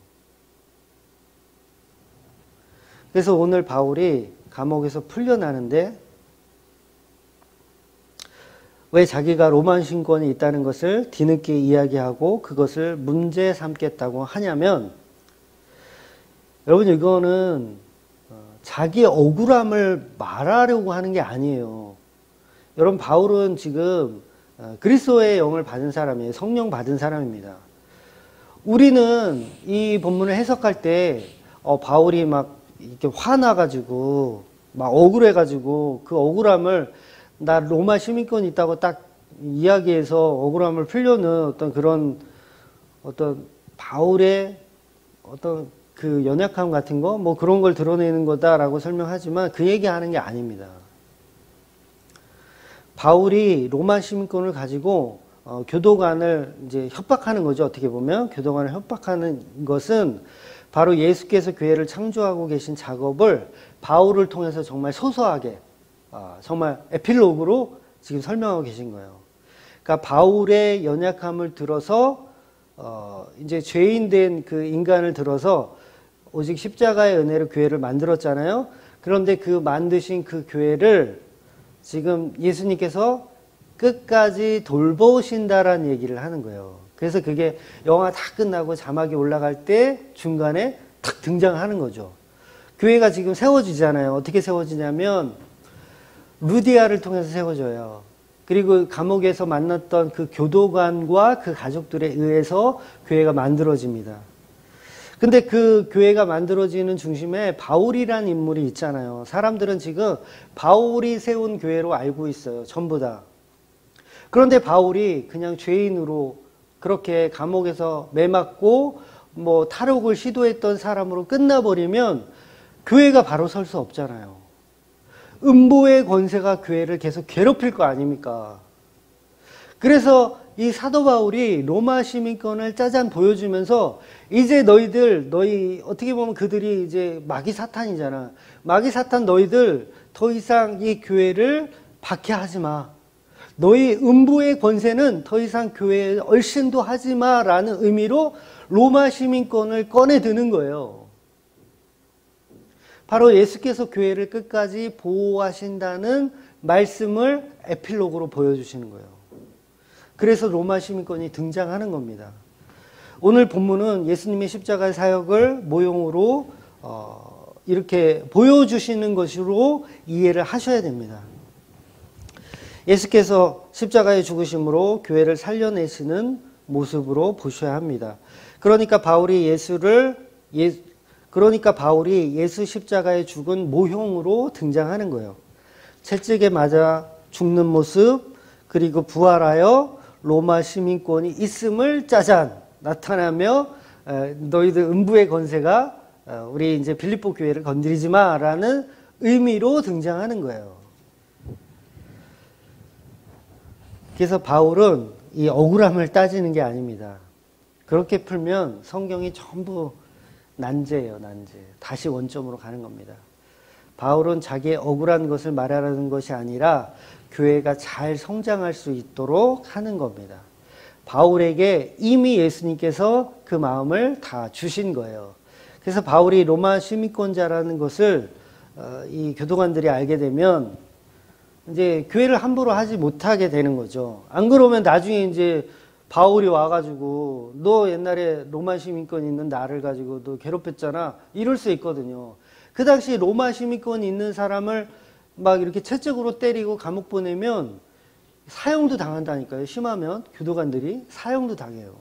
그래서 오늘 바울이 감옥에서 풀려나는데 왜 자기가 로마 신권이 있다는 것을 뒤늦게 이야기하고 그것을 문제 삼겠다고 하냐면 여러분 이거는 자기의 억울함을 말하려고 하는 게 아니에요. 여러분 바울은 지금 그리스도의 영을 받은 사람이에요. 성령 받은 사람입니다. 우리는 이 본문을 해석할 때 바울이 막 이렇게 화나가지고 막 억울해가지고 그 억울함을 나 로마 시민권이 있다고 딱 이야기해서 억울함을 풀려는 어떤 그런 어떤 바울의 어떤 그 연약함 같은 거 뭐 그런 걸 드러내는 거다라고 설명하지만 그 얘기하는 게 아닙니다. 바울이 로마 시민권을 가지고 교도관을 이제 협박하는 거죠. 어떻게 보면 교도관을 협박하는 것은 바로 예수께서 교회를 창조하고 계신 작업을 바울을 통해서 정말 소소하게 정말 에필로그로 지금 설명하고 계신 거예요. 그러니까 바울의 연약함을 들어서 이제 죄인된 그 인간을 들어서 오직 십자가의 은혜로 교회를 만들었잖아요. 그런데 그 만드신 그 교회를 지금 예수님께서 끝까지 돌보신다라는 얘기를 하는 거예요. 그래서 그게 영화 다 끝나고 자막이 올라갈 때 중간에 탁 등장하는 거죠. 교회가 지금 세워지잖아요. 어떻게 세워지냐면 루디아를 통해서 세워져요. 그리고 감옥에서 만났던 그 교도관과 그 가족들에 의해서 교회가 만들어집니다. 근데 그 교회가 만들어지는 중심에 바울이라는 인물이 있잖아요. 사람들은 지금 바울이 세운 교회로 알고 있어요. 전부 다. 그런데 바울이 그냥 죄인으로 그렇게 감옥에서 매맞고 뭐 탈옥을 시도했던 사람으로 끝나버리면 교회가 바로 설 수 없잖아요. 음보의 권세가 교회를 계속 괴롭힐 거 아닙니까? 그래서 이 사도 바울이 로마 시민권을 짜잔 보여주면서 이제 너희 어떻게 보면 그들이 이제 마귀 사탄이잖아. 마귀 사탄 너희들 더 이상 이 교회를 박해하지 마. 너희 음부의 권세는 더 이상 교회에 얼씬도 하지 마라는 의미로 로마 시민권을 꺼내 드는 거예요. 바로 예수께서 교회를 끝까지 보호하신다는 말씀을 에필로그로 보여주시는 거예요. 그래서 로마 시민권이 등장하는 겁니다. 오늘 본문은 예수님의 십자가의 사역을 모형으로 이렇게 보여주시는 것으로 이해를 하셔야 됩니다. 예수께서 십자가의 죽으심으로 교회를 살려내시는 모습으로 보셔야 합니다. 그러니까 바울이 예수 십자가에 죽은 모형으로 등장하는 거예요. 채찍에 맞아 죽는 모습, 그리고 부활하여 로마 시민권이 있음을 짜잔 나타나며 너희들 음부의 권세가 우리 이제 빌립보 교회를 건드리지 마라는 의미로 등장하는 거예요. 그래서 바울은 이 억울함을 따지는 게 아닙니다. 그렇게 풀면 성경이 전부 난제예요, 난제. 다시 원점으로 가는 겁니다. 바울은 자기의 억울한 것을 말하라는 것이 아니라 교회가 잘 성장할 수 있도록 하는 겁니다. 바울에게 이미 예수님께서 그 마음을 다 주신 거예요. 그래서 바울이 로마 시민권자라는 것을 이 교도관들이 알게 되면 이제 교회를 함부로 하지 못하게 되는 거죠. 안 그러면 나중에 이제 바울이 와가지고 너 옛날에 로마 시민권 있는 나를 가지고 너 괴롭혔잖아. 이럴 수 있거든요. 그 당시 로마 시민권 있는 사람을 막 이렇게 채찍으로 때리고 감옥 보내면 사형도 당한다니까요. 심하면 교도관들이 사형도 당해요.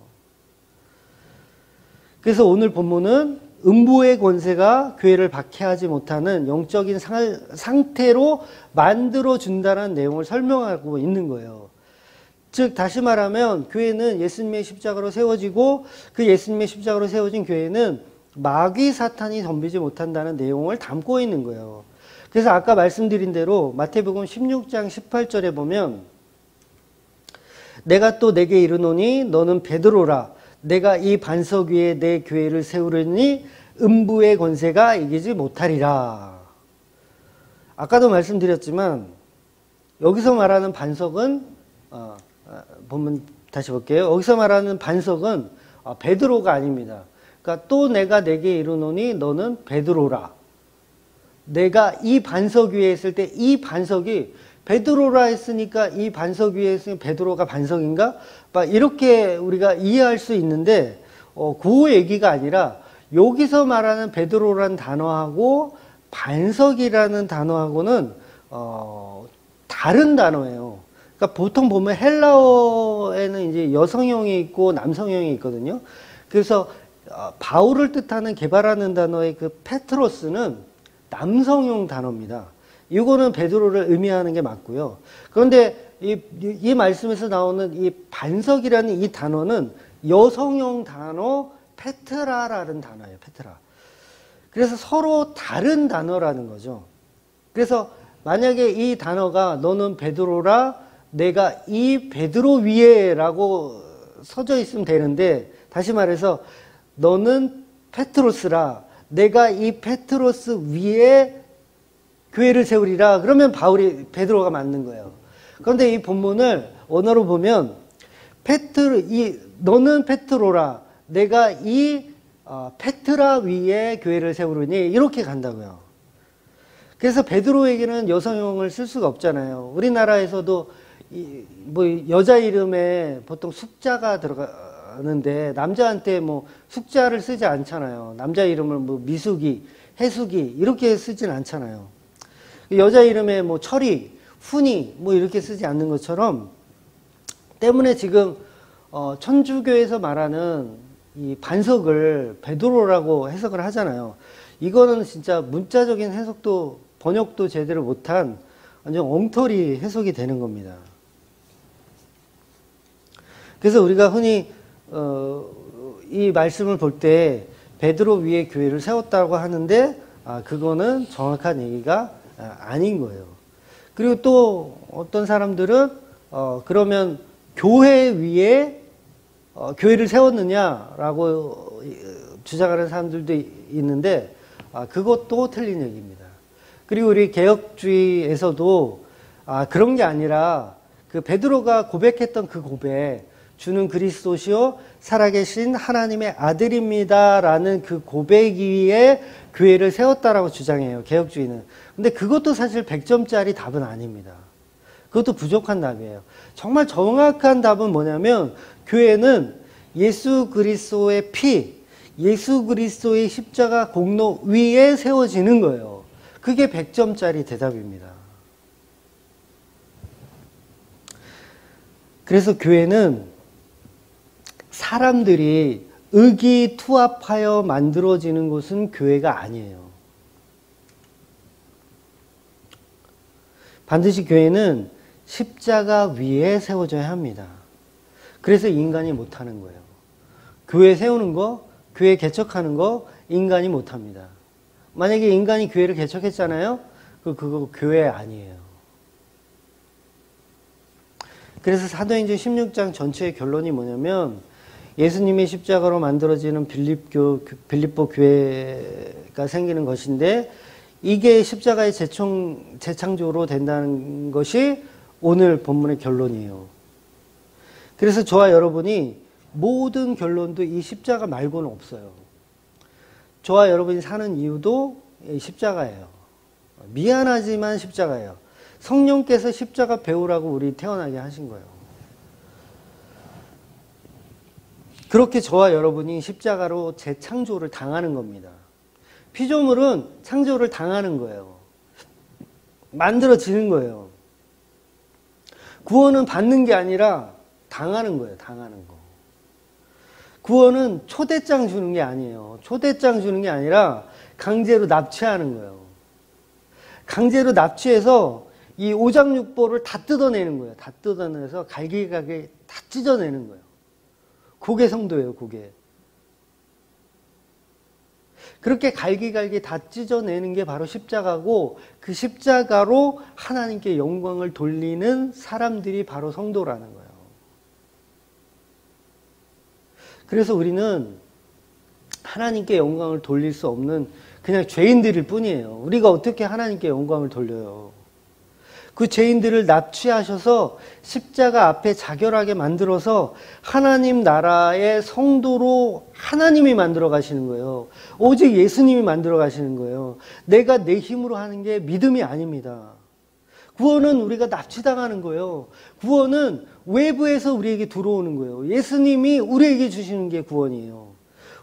그래서 오늘 본문은 음부의 권세가 교회를 박해하지 못하는 영적인 상태로 만들어준다는 내용을 설명하고 있는 거예요. 즉 다시 말하면 교회는 예수님의 십자가로 세워지고 그 예수님의 십자가로 세워진 교회는 마귀 사탄이 덤비지 못한다는 내용을 담고 있는 거예요. 그래서 아까 말씀드린 대로 마태복음 16장 18절에 보면 내가 또 내게 이르노니 너는 베드로라 내가 이 반석 위에 내 교회를 세우려니 음부의 권세가 이기지 못하리라. 아까도 말씀드렸지만 여기서 말하는 반석은 본문 다시 볼게요. 여기서 말하는 반석은 베드로가 아닙니다. 그러니까 또 내가 내게 이르노니 너는 베드로라. 내가 이 반석 위에 있을 때 이 반석이 베드로라 했으니까 이 반석 위에 있으니 베드로가 반석인가? 막 이렇게 우리가 이해할 수 있는데 그 얘기가 아니라 여기서 말하는 베드로라는 단어하고 반석이라는 단어하고는 다른 단어예요. 그러니까 보통 보면 헬라어에는 이제 여성형이 있고 남성형이 있거든요. 그래서 바울을 뜻하는 개발하는 단어의 그 페트로스는 남성용 단어입니다. 이거는 베드로를 의미하는 게 맞고요. 그런데 이 말씀에서 나오는 이 반석이라는 이 단어는 여성용 단어 페트라라는 단어예요. 페트라. 그래서 서로 다른 단어라는 거죠. 그래서 만약에 이 단어가 너는 베드로라 내가 이 베드로 위에 라고 서져 있으면 되는데 다시 말해서 너는 페트로스라 내가 이 페트로스 위에 교회를 세우리라. 그러면 베드로가 맞는 거예요. 그런데 이 본문을 언어로 보면 너는 페트로라. 내가 이 페트라 위에 교회를 세우리니 이렇게 간다고요. 그래서 베드로에게는 여성형을 쓸 수가 없잖아요. 우리나라에서도 뭐 여자 이름에 보통 숙자가 들어가는데 남자한테 뭐 숙자를 쓰지 않잖아요. 남자 이름을 뭐 미숙이, 해숙이 이렇게 쓰진 않잖아요. 여자 이름에 뭐 철이, 훈이 뭐 이렇게 쓰지 않는 것처럼 때문에 지금 천주교에서 말하는 이 반석을 베드로라고 해석을 하잖아요. 이거는 진짜 문자적인 해석도 번역도 제대로 못한 완전 엉터리 해석이 되는 겁니다. 그래서 우리가 흔히 이 말씀을 볼 때 베드로 위에 교회를 세웠다고 하는데 그거는 정확한 얘기가 아닌 거예요. 그리고 또 어떤 사람들은 그러면 교회 위에 교회를 세웠느냐라고 주장하는 사람들도 있는데 그것도 틀린 얘기입니다. 그리고 우리 개혁주의에서도 그런 게 아니라 그 베드로가 고백했던 그 고백 주는 그리스도시요 살아계신 하나님의 아들입니다라는 그 고백 위에 교회를 세웠다라고 주장해요. 개혁주의는. 근데 그것도 사실 100점짜리 답은 아닙니다. 그것도 부족한 답이에요. 정말 정확한 답은 뭐냐면 교회는 예수 그리스도의 피, 예수 그리스도의 십자가 공로 위에 세워지는 거예요. 그게 100점짜리 대답입니다. 그래서 교회는 사람들이 의기투합하여 만들어지는 곳은 교회가 아니에요. 반드시 교회는 십자가 위에 세워져야 합니다. 그래서 인간이 못하는 거예요. 교회 세우는 거, 교회 개척하는 거 인간이 못합니다. 만약에 인간이 교회를 개척했잖아요. 그거 교회 아니에요. 그래서 사도행전 16장 전체의 결론이 뭐냐면 예수님의 십자가로 만들어지는 빌립보 교회가 생기는 것인데 이게 십자가의 재창조로 된다는 것이 오늘 본문의 결론이에요. 그래서 저와 여러분이 모든 결론도 이 십자가 말고는 없어요. 저와 여러분이 사는 이유도 십자가예요. 미안하지만 십자가예요. 성령께서 십자가 배우라고 우리 태어나게 하신 거예요. 그렇게 저와 여러분이 십자가로 재창조를 당하는 겁니다. 피조물은 창조를 당하는 거예요. 만들어지는 거예요. 구원은 받는 게 아니라 당하는 거예요. 당하는 거. 구원은 초대장 주는 게 아니에요. 초대장 주는 게 아니라 강제로 납치하는 거예요. 강제로 납치해서 이 오장육부를 다 뜯어내는 거예요. 다 뜯어내서 갈기갈기 다 찢어내는 거예요. 그게 성도예요. 그게. 그렇게 갈기갈기 다 찢어내는 게 바로 십자가고, 그 십자가로 하나님께 영광을 돌리는 사람들이 바로 성도라는 거예요. 그래서 우리는 하나님께 영광을 돌릴 수 없는 그냥 죄인들일 뿐이에요. 우리가 어떻게 하나님께 영광을 돌려요? 그 죄인들을 납치하셔서 십자가 앞에 자결하게 만들어서 하나님 나라의 성도로 하나님이 만들어 가시는 거예요. 오직 예수님이 만들어 가시는 거예요. 내가 내 힘으로 하는 게 믿음이 아닙니다. 구원은 우리가 납치당하는 거예요. 구원은 외부에서 우리에게 들어오는 거예요. 예수님이 우리에게 주시는 게 구원이에요.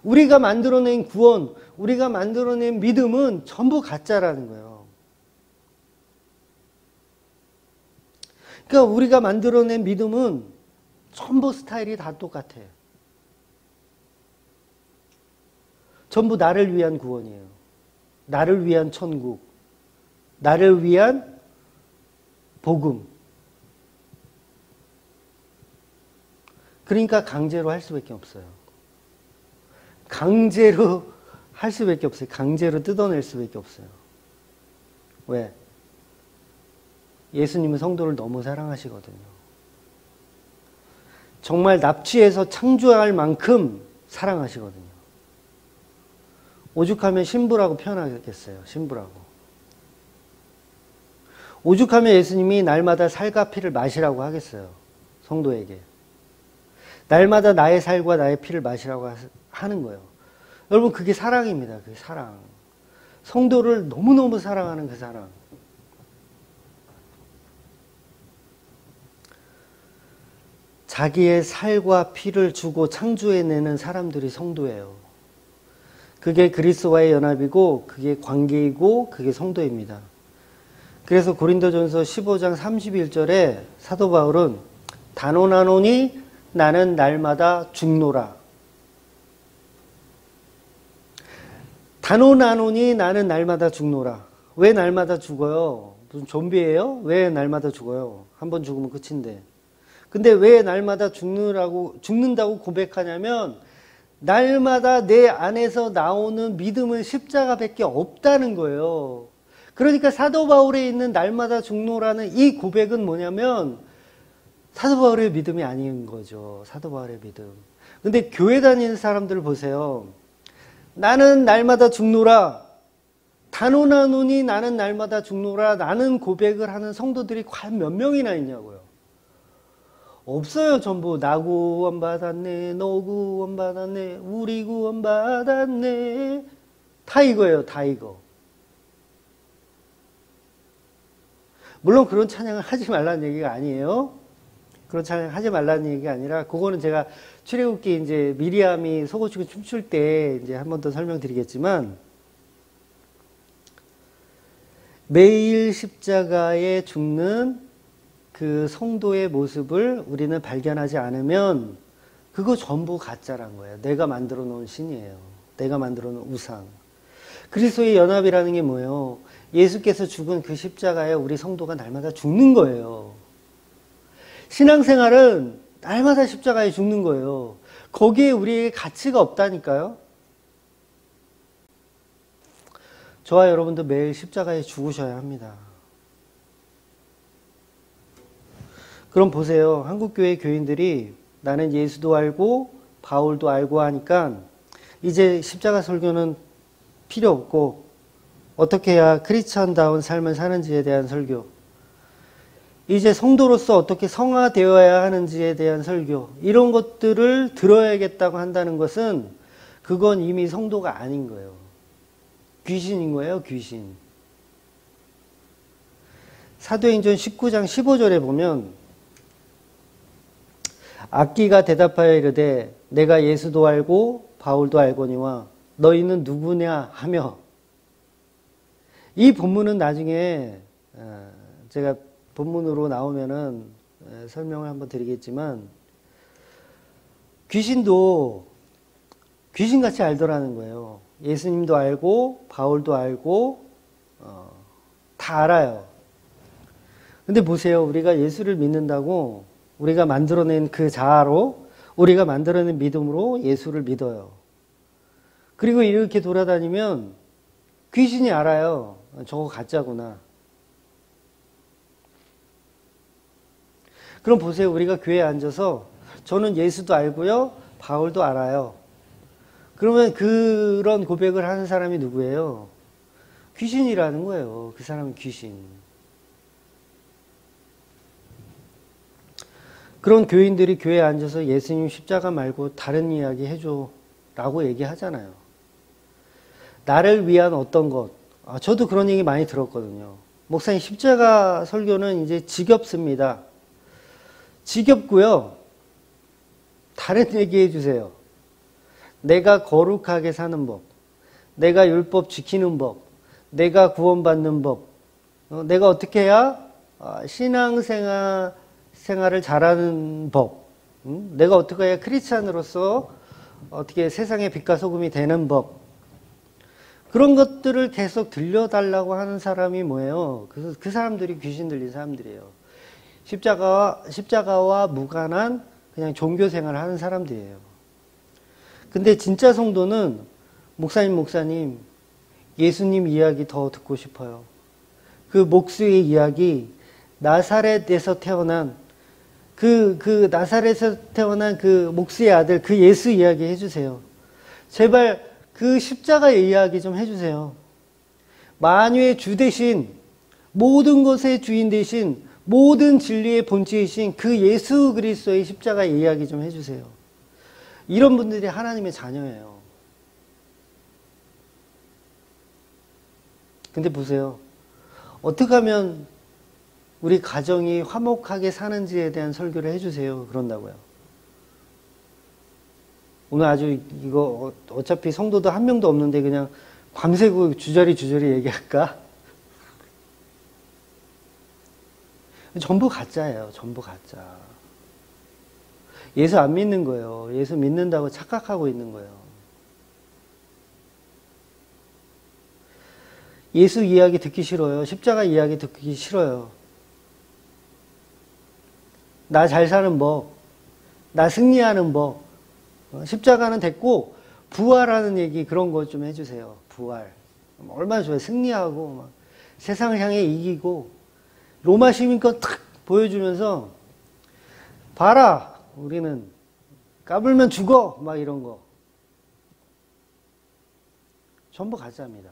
우리가 만들어낸 구원, 우리가 만들어낸 믿음은 전부 가짜라는 거예요. 그러니까 우리가 만들어낸 믿음은 전부 스타일이 다 똑같아요. 전부 나를 위한 구원이에요. 나를 위한 천국, 나를 위한 복음. 그러니까 강제로 할 수밖에 없어요. 강제로 할 수밖에 없어요. 강제로 뜯어낼 수밖에 없어요. 왜? 예수님은 성도를 너무 사랑하시거든요. 정말 납치해서 창조할 만큼 사랑하시거든요. 오죽하면 신부라고 표현하겠어요. 신부라고. 오죽하면 예수님이 날마다 살과 피를 마시라고 하겠어요. 성도에게. 날마다 나의 살과 나의 피를 마시라고 하는 거예요. 여러분, 그게 사랑입니다. 그게 사랑. 성도를 너무너무 사랑하는 그 사랑. 자기의 살과 피를 주고 창조해내는 사람들이 성도예요. 그게 그리스도와의 연합이고, 그게 관계이고, 그게 성도입니다. 그래서 고린도전서 15장 31절에 사도 바울은 단언하노니 나는 날마다 죽노라. 단언하노니 나는 날마다 죽노라. 왜 날마다 죽어요? 무슨 좀비예요? 왜 날마다 죽어요? 한 번 죽으면 끝인데. 근데 왜 날마다 죽는다고 고백하냐면, 날마다 내 안에서 나오는 믿음은 십자가밖에 없다는 거예요. 그러니까 사도 바울에 있는 날마다 죽노라는 이 고백은 뭐냐면 사도 바울의 믿음이 아닌 거죠. 사도 바울의 믿음. 근데 교회 다니는 사람들 보세요. 나는 날마다 죽노라. 단언하노니 나는 날마다 죽노라. 라는 고백을 하는 성도들이 과연 몇 명이나 있냐고요. 없어요. 전부 나 구원 받았네, 너 구원 받았네, 우리 구원 받았네. 다 이거예요. 다 이거. 물론 그런 찬양을 하지 말라는 얘기가 아니에요. 그런 찬양 하지 말라는 얘기가 아니라, 그거는 제가 출애굽기 이제 미리암이 속옷 입고 춤출 때 이제 한 번 더 설명드리겠지만, 매일 십자가에 죽는 그 성도의 모습을 우리는 발견하지 않으면 그거 전부 가짜란 거예요. 내가 만들어 놓은 신이에요. 내가 만들어 놓은 우상. 그리스도의 연합이라는 게 뭐예요? 예수께서 죽은 그 십자가에 우리 성도가 날마다 죽는 거예요. 신앙생활은 날마다 십자가에 죽는 거예요. 거기에 우리에게 가치가 없다니까요. 저와 여러분도 매일 십자가에 죽으셔야 합니다. 그럼 보세요. 한국교회 교인들이 나는 예수도 알고 바울도 알고 하니까 이제 십자가 설교는 필요 없고, 어떻게 해야 크리스천다운 삶을 사는지에 대한 설교, 이제 성도로서 어떻게 성화되어야 하는지에 대한 설교, 이런 것들을 들어야겠다고 한다는 것은 그건 이미 성도가 아닌 거예요. 귀신인 거예요. 귀신. 사도행전 19장 15절에 보면 악기가 대답하여 이르되 내가 예수도 알고 바울도 알거니와 너희는 누구냐 하며, 이 본문은 나중에 제가 본문으로 나오면은 설명을 한번 드리겠지만, 귀신도 귀신같이 알더라는 거예요. 예수님도 알고 바울도 알고 다 알아요. 근데 보세요. 우리가 예수를 믿는다고 우리가 만들어낸 그 자아로, 우리가 만들어낸 믿음으로 예수를 믿어요. 그리고 이렇게 돌아다니면 귀신이 알아요. 저거 가짜구나. 그럼 보세요. 우리가 교회에 앉아서 저는 예수도 알고요, 바울도 알아요. 그러면 그런 고백을 하는 사람이 누구예요? 귀신이라는 거예요. 그 사람은 귀신. 그런 교인들이 교회에 앉아서 예수님 십자가 말고 다른 이야기 해줘 라고 얘기하잖아요. 나를 위한 어떤 것. 저도 그런 얘기 많이 들었거든요. 목사님, 십자가 설교는 이제 지겹습니다. 지겹고요. 다른 얘기 해주세요. 내가 거룩하게 사는 법, 내가 율법 지키는 법, 내가 구원받는 법, 내가 어떻게 해야 신앙생활을 잘하는 법, 내가 어떻게 해야 크리스찬으로서 어떻게 세상의 빛과 소금이 되는 법, 그런 것들을 계속 들려달라고 하는 사람이 뭐예요? 그 사람들이 귀신 들린 사람들이에요. 십자가와 무관한 그냥 종교생활을 하는 사람들이에요. 근데 진짜 성도는 목사님, 예수님 이야기 더 듣고 싶어요. 그 목수의 이야기, 나사렛에서 태어난 나사렛에서 태어난 그 목수의 아들, 그 예수 이야기 해주세요. 제발 그 십자가의 이야기 좀 해주세요. 만유의 주 대신, 모든 것의 주인 대신, 모든 진리의 본체이신 그 예수 그리스도의 십자가의 이야기 좀 해주세요. 이런 분들이 하나님의 자녀예요. 근데 보세요. 어떻게 하면 우리 가정이 화목하게 사는지에 대한 설교를 해주세요. 그런다고요. 오늘 아주 이거 어차피 성도도 한 명도 없는데 그냥 밤새고 주저리 얘기할까? 전부 가짜예요. 전부 가짜. 예수 안 믿는 거예요. 예수 믿는다고 착각하고 있는 거예요. 예수 이야기 듣기 싫어요. 십자가 이야기 듣기 싫어요. 나 잘 사는 법, 나 승리하는 법, 십자가는 됐고 부활하는 얘기 그런 거 좀 해주세요. 부활. 얼마나 좋아요. 승리하고 막 세상을 향해 이기고 로마 시민권 탁 보여주면서 봐라, 우리는 까불면 죽어 막 이런 거 전부 가짜입니다.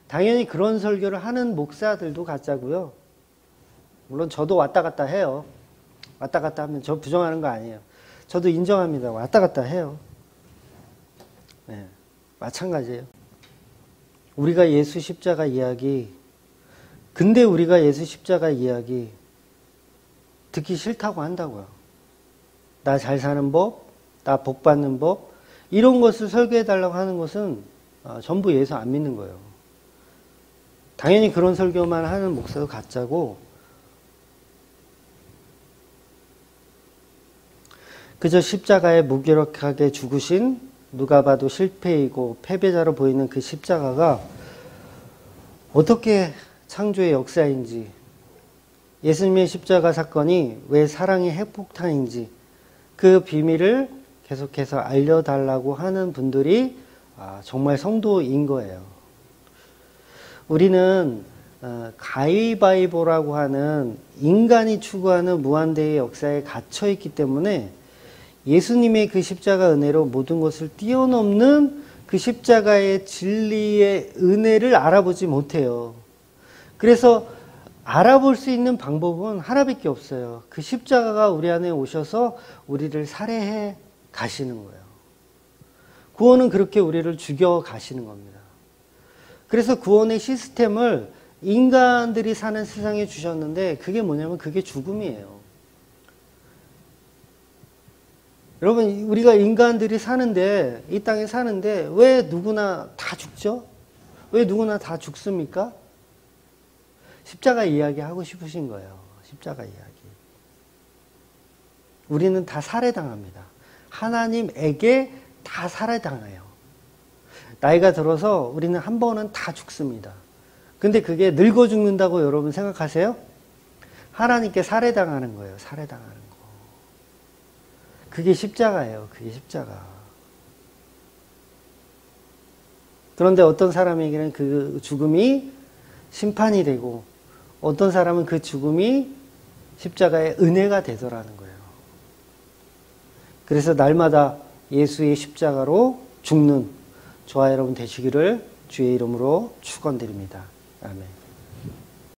당연히 그런 설교를 하는 목사들도 가짜고요. 물론 저도 왔다 갔다 해요. 왔다 갔다 하면 저 부정하는 거 아니에요. 저도 인정합니다. 왔다 갔다 해요. 네, 마찬가지예요. 우리가 예수 십자가 이야기, 근데 우리가 예수 십자가 이야기 듣기 싫다고 한다고요. 나 잘 사는 법, 나 복 받는 법, 이런 것을 설교해달라고 하는 것은 전부 예수 안 믿는 거예요. 당연히 그런 설교만 하는 목사도 가짜고, 그저 십자가에 무기력하게 죽으신, 누가 봐도 실패이고 패배자로 보이는 그 십자가가 어떻게 창조의 역사인지, 예수님의 십자가 사건이 왜 사랑의 핵폭탄인지 그 비밀을 계속해서 알려달라고 하는 분들이 정말 성도인 거예요. 우리는 가위바위보라고 하는 인간이 추구하는 무한대의 역사에 갇혀있기 때문에 예수님의 그 십자가 은혜로 모든 것을 뛰어넘는 그 십자가의 진리의 은혜를 알아보지 못해요. 그래서 알아볼 수 있는 방법은 하나밖에 없어요. 그 십자가가 우리 안에 오셔서 우리를 살해해 가시는 거예요. 구원은 그렇게 우리를 죽여 가시는 겁니다. 그래서 구원의 시스템을 인간들이 사는 세상에 주셨는데 그게 뭐냐면 그게 죽음이에요. 여러분 우리가 인간들이 사는데 이 땅에 사는데 왜 누구나 다 죽죠? 왜 누구나 다 죽습니까? 십자가 이야기 하고 싶으신 거예요. 십자가 이야기. 우리는 다 살해당합니다. 하나님에게 다 살해당해요. 나이가 들어서 우리는 한 번은 다 죽습니다. 근데 그게 늙어 죽는다고 여러분 생각하세요? 하나님께 살해당하는 거예요. 살해당하는 거. 그게 십자가예요. 그게 십자가. 그런데 어떤 사람에게는 그 죽음이 심판이 되고 어떤 사람은 그 죽음이 십자가의 은혜가 되더라는 거예요. 그래서 날마다 예수의 십자가로 죽는 저와 여러분 되시기를 주의 이름으로 축원드립니다. 아멘.